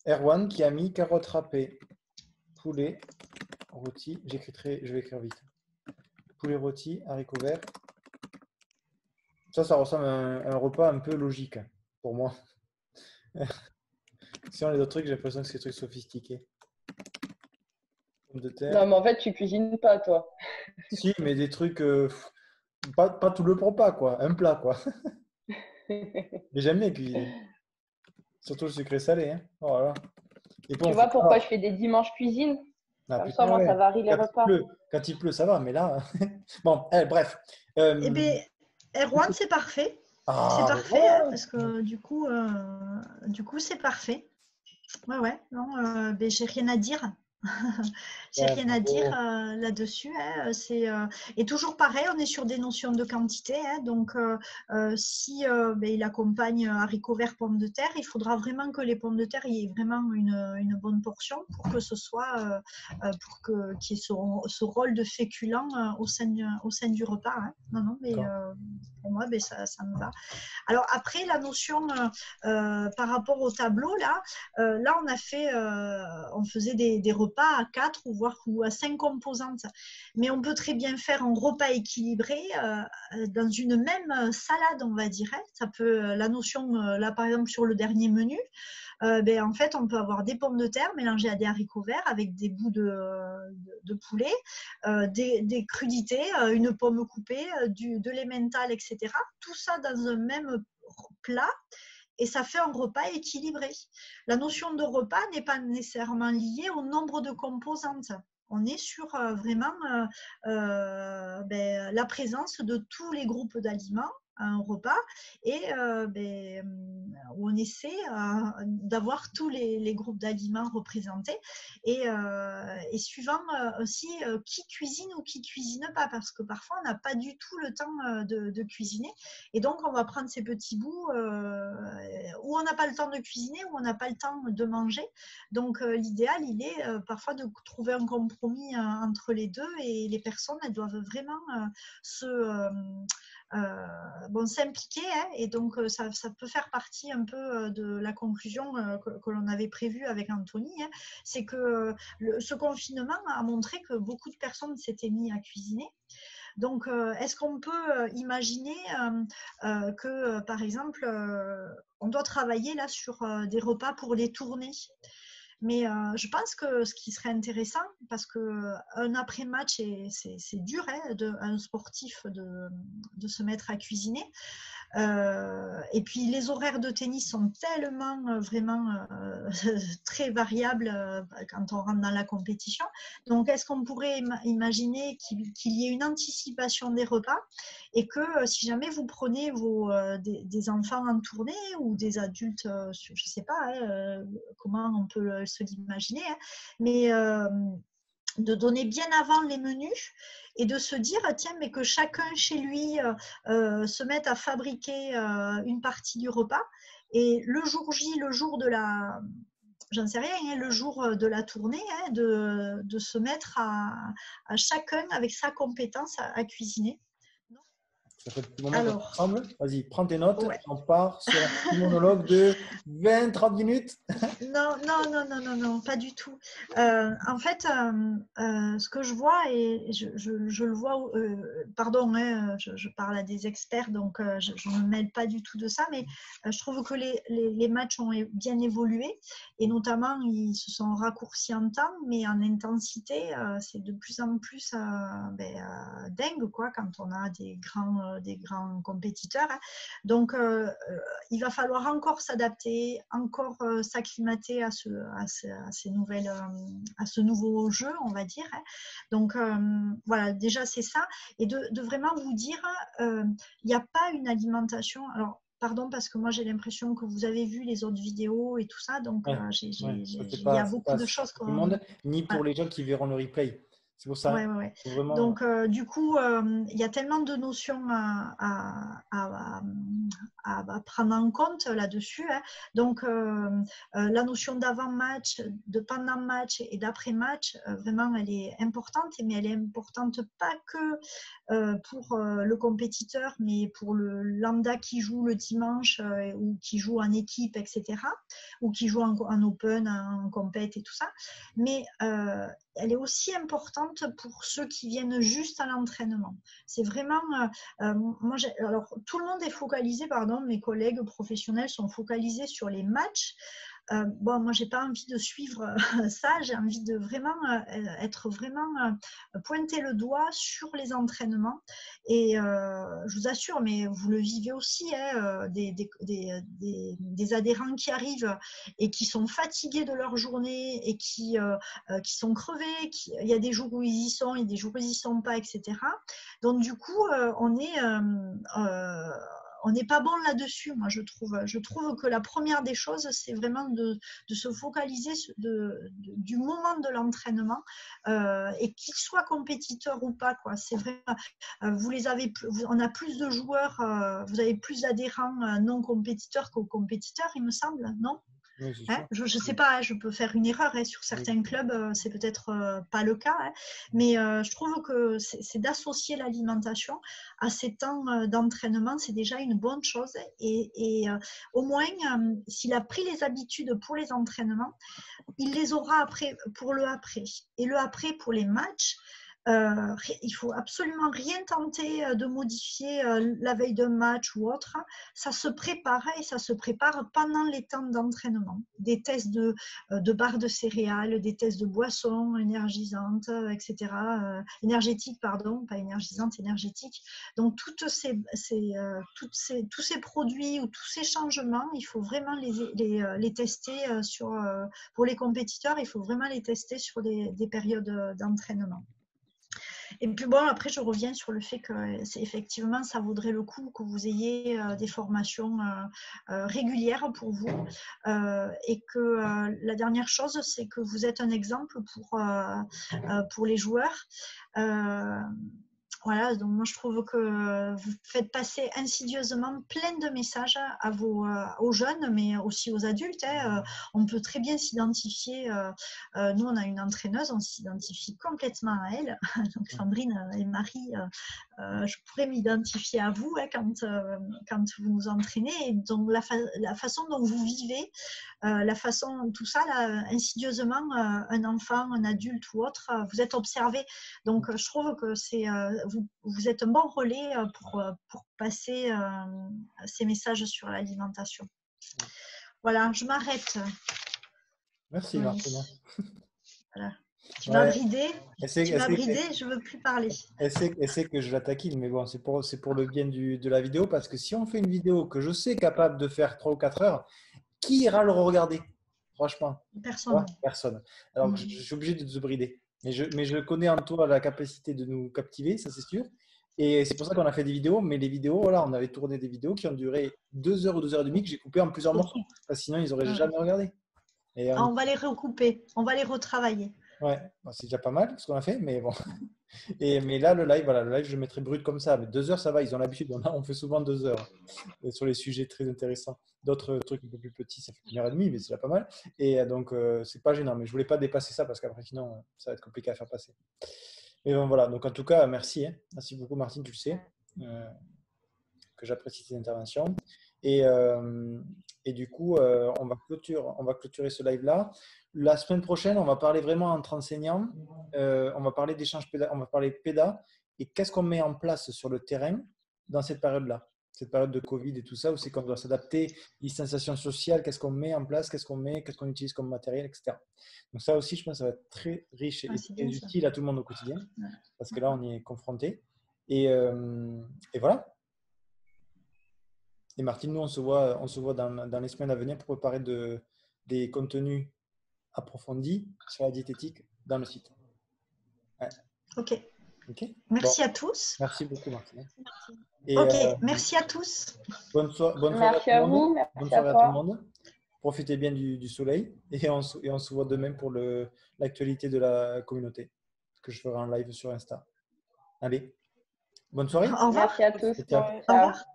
Erwan qui a mis carottes râpées, poulet rôti, je vais écrire vite. Poulet rôti, haricots verts. Ça ressemble à un repas un peu logique pour moi. Sinon, les autres trucs, j'ai l'impression que c'est des trucs sophistiqués. Pommes de terre. Non, mais en fait, tu cuisines pas, toi. Si, mais des trucs, pas tout le repas, quoi. Un plat, quoi. Mais j'aime bien cuisiner. Surtout le sucré salé. Hein. Oh là là. Et bon, tu vois pourquoi je fais des dimanches cuisine? Comme ça, moi, ça varie les repas. Quand il pleut, ça va, mais là. Bon, bref. Eh bien, Erwan, c'est parfait. C'est parfait, ouais. Parce que du coup c'est parfait. Ouais, non, j'ai rien à dire. J'ai rien à dire là-dessus. Hein. Et toujours pareil, on est sur des notions de quantité. Hein. Donc, si il accompagne haricots verts, pommes de terre, il faudra vraiment que les pommes de terre y aient vraiment une bonne portion pour que ce soit, qu'il y ait ce rôle de féculent au sein du repas. Hein. Non, mais pour moi, ça me va. Alors après, la notion par rapport au tableau, là on faisait des repas repas à 4 ou à 5 composantes. Mais on peut très bien faire un repas équilibré dans une même salade, on va dire. Ça peut, la notion, là par exemple sur le dernier menu, en fait, on peut avoir des pommes de terre mélangées à des haricots verts avec des bouts de poulet, des crudités, une pomme coupée, de l'emmental, etc. Tout ça dans un même plat et ça fait un repas équilibré. La notion de repas n'est pas nécessairement liée au nombre de composantes. On est sur vraiment la présence de tous les groupes d'aliments à un repas et où on essaie d'avoir tous les groupes d'aliments représentés et suivant aussi qui cuisine ou qui cuisine pas, parce que parfois on n'a pas du tout le temps de cuisiner et donc on va prendre ces petits bouts où on n'a pas le temps de cuisiner, où on n'a pas le temps de manger. Donc l'idéal il est parfois de trouver un compromis entre les deux et les personnes elles doivent vraiment s'impliquer et donc ça peut faire partie un peu de la conclusion que l'on avait prévue avec Anthony, c'est que ce confinement a montré que beaucoup de personnes s'étaient mis à cuisiner. Donc, est-ce qu'on peut imaginer que, par exemple, on doit travailler là sur des repas pour les tournées? Mais je pense que ce qui serait intéressant, parce qu'un après-match, c'est dur un sportif de se mettre à cuisiner. Et puis les horaires de tennis sont tellement vraiment très variables quand on rentre dans la compétition. Donc est-ce qu'on pourrait imaginer qu'il y ait une anticipation des repas et que si jamais vous prenez des enfants en tournée ou des adultes, je ne sais pas comment on peut se l'imaginer, mais de donner bien avant les menus et de se dire tiens mais que chacun chez lui se mette à fabriquer une partie du repas et le jour J, le jour de la j'en sais rien, le jour de la tournée de se mettre à chacun avec sa compétence à cuisiner. Ça fait un petit moment qu'on ensemble. Vas-y, prends tes notes. Ouais. On part sur un monologue de 20-30 minutes. Non, pas du tout. En fait, ce que je vois, et je le vois, pardon, je parle à des experts, donc je ne me mêle pas du tout de ça, mais je trouve que les matchs ont bien évolué, et notamment, ils se sont raccourcis en temps, mais en intensité, c'est de plus en plus dingue, quoi, quand on a des grands compétiteurs. Donc, il va falloir encore s'adapter, encore s'acclimater à ce nouveau jeu, on va dire. Donc, voilà, déjà, c'est ça. Et de vraiment vous dire, il n'y a pas une alimentation. Alors, pardon, parce que moi, j'ai l'impression que vous avez vu les autres vidéos et tout ça. Donc, il y a beaucoup de choses. Pour tout le monde, ni pour les gens qui verront le replay. C'est pour ça. Ouais. Vraiment... Donc, du coup, il y a tellement de notions à prendre en compte là-dessus. Donc, la notion d'avant-match, de pendant-match et d'après-match, vraiment, elle est importante, mais elle est importante pas que pour le compétiteur, mais pour le lambda qui joue le dimanche ou qui joue en équipe, etc., ou qui joue en open, en compète et tout ça. Mais elle est aussi importante pour ceux qui viennent juste à l'entraînement. C'est vraiment... alors, tout le monde est focalisé, mes collègues professionnels sont focalisés sur les matchs. Moi, j'ai pas envie de suivre ça. J'ai envie de vraiment être vraiment pointer le doigt sur les entraînements. Et je vous assure, mais vous le vivez aussi, des adhérents qui arrivent et qui sont fatigués de leur journée et qui sont crevés. Il y a des jours où ils y sont, il y a des jours où ils y sont pas, etc. Donc du coup, on n'est pas bon là-dessus, moi, je trouve. Je trouve que la première des choses, c'est vraiment de se focaliser du moment de l'entraînement et qu'ils soient compétiteurs ou pas, quoi. C'est vrai, on a plus de joueurs, vous avez plus d'adhérents non compétiteurs qu'aux compétiteurs, il me semble, non ? Oui, Hein, je ne sais pas, je peux faire une erreur. Hein, sur certains clubs, c'est peut-être pas le cas. Hein, mais je trouve que c'est d'associer l'alimentation à ces temps d'entraînement, c'est déjà une bonne chose. Et au moins, s'il a pris les habitudes pour les entraînements, il les aura après pour le après. Et le après pour les matchs, il faut absolument rien tenter de modifier la veille d'un match ou autre. Ça se prépare et ça se prépare pendant les temps d'entraînement. Des tests de barres de céréales, des tests de boissons énergisantes, etc. Énergétiques, pardon, pas énergisantes, énergétiques. Donc, tous ces produits ou tous ces changements, il faut vraiment les tester pour les compétiteurs, il faut vraiment les tester sur des périodes d'entraînement. Et puis bon, après, je reviens sur le fait que effectivement, ça vaudrait le coup que vous ayez des formations régulières pour vous et que la dernière chose, c'est que vous êtes un exemple pour les joueurs. Voilà, donc moi je trouve que vous faites passer insidieusement plein de messages aux jeunes, mais aussi aux adultes. Hein. On peut très bien s'identifier. Nous, on a une entraîneuse, on s'identifie complètement à elle. Donc Sandrine et Marie, je pourrais m'identifier à vous hein, quand vous nous entraînez. Et donc la façon dont vous vivez, tout ça, là, insidieusement, un enfant, un adulte ou autre, vous êtes observé. Donc je trouve que vous êtes un bon relais pour passer ces messages sur l'alimentation. Voilà, je m'arrête. Merci, Martina. Voilà. Tu m'as bridé, je ne veux plus parler. Elle sait que je la taquine, mais bon, c'est pour le bien de la vidéo, parce que si on fait une vidéo que je sais capable de faire 3 ou 4 heures, qui ira le regarder? Franchement. Personne. Personne. Alors, je suis obligé de te brider. Mais je connais en toi la capacité de nous captiver, ça c'est sûr. Et c'est pour ça qu'on a fait des vidéos. Mais les vidéos, voilà, on avait tourné des vidéos qui ont duré 2 heures ou 2 heures et demie que j'ai coupé en plusieurs morceaux. Parce que sinon, ils n'auraient jamais regardé. Et on va les recouper, on va les retravailler. Ouais, bon, c'est déjà pas mal ce qu'on a fait, mais bon. Mais là, le live, je le mettrai brut comme ça. Mais 2 heures, ça va, ils ont l'habitude. On fait souvent 2 heures sur les sujets très intéressants. D'autres trucs un peu plus petits, ça fait 1h30, mais c'est déjà pas mal. Et donc, c'est pas gênant. Mais je voulais pas dépasser ça parce qu'après, sinon, ça va être compliqué à faire passer. Et bon, voilà. Donc, en tout cas, merci. Hein. Merci beaucoup, Martine, tu le sais, que j'apprécie tes interventions. Et du coup, on va clôturer ce live-là. La semaine prochaine, on va parler vraiment entre enseignants. On va parler d'échange on va parler péda et qu'est-ce qu'on met en place sur le terrain dans cette période-là, cette période de Covid et tout ça, où c'est qu'on doit s'adapter, distanciation sociale, qu'est-ce qu'on met en place, qu'est-ce qu'on utilise comme matériel, etc. Donc ça aussi, je pense que ça va être très riche et très utile à tout le monde au quotidien, parce que là, on y est confronté. Et voilà. Et Martine, nous, on se voit dans les semaines à venir pour préparer des contenus approfondis sur la diététique dans le site. Ouais. Ok. Merci à tous. Merci beaucoup, Martine. Merci à tous. Bonne soirée merci à vous. Bonne soirée à tout le monde. Profitez bien du soleil et on se voit demain pour l'actualité de la communauté que je ferai en live sur Insta. Allez, bonne soirée. Au revoir. Merci à tous. Ciao. Au revoir.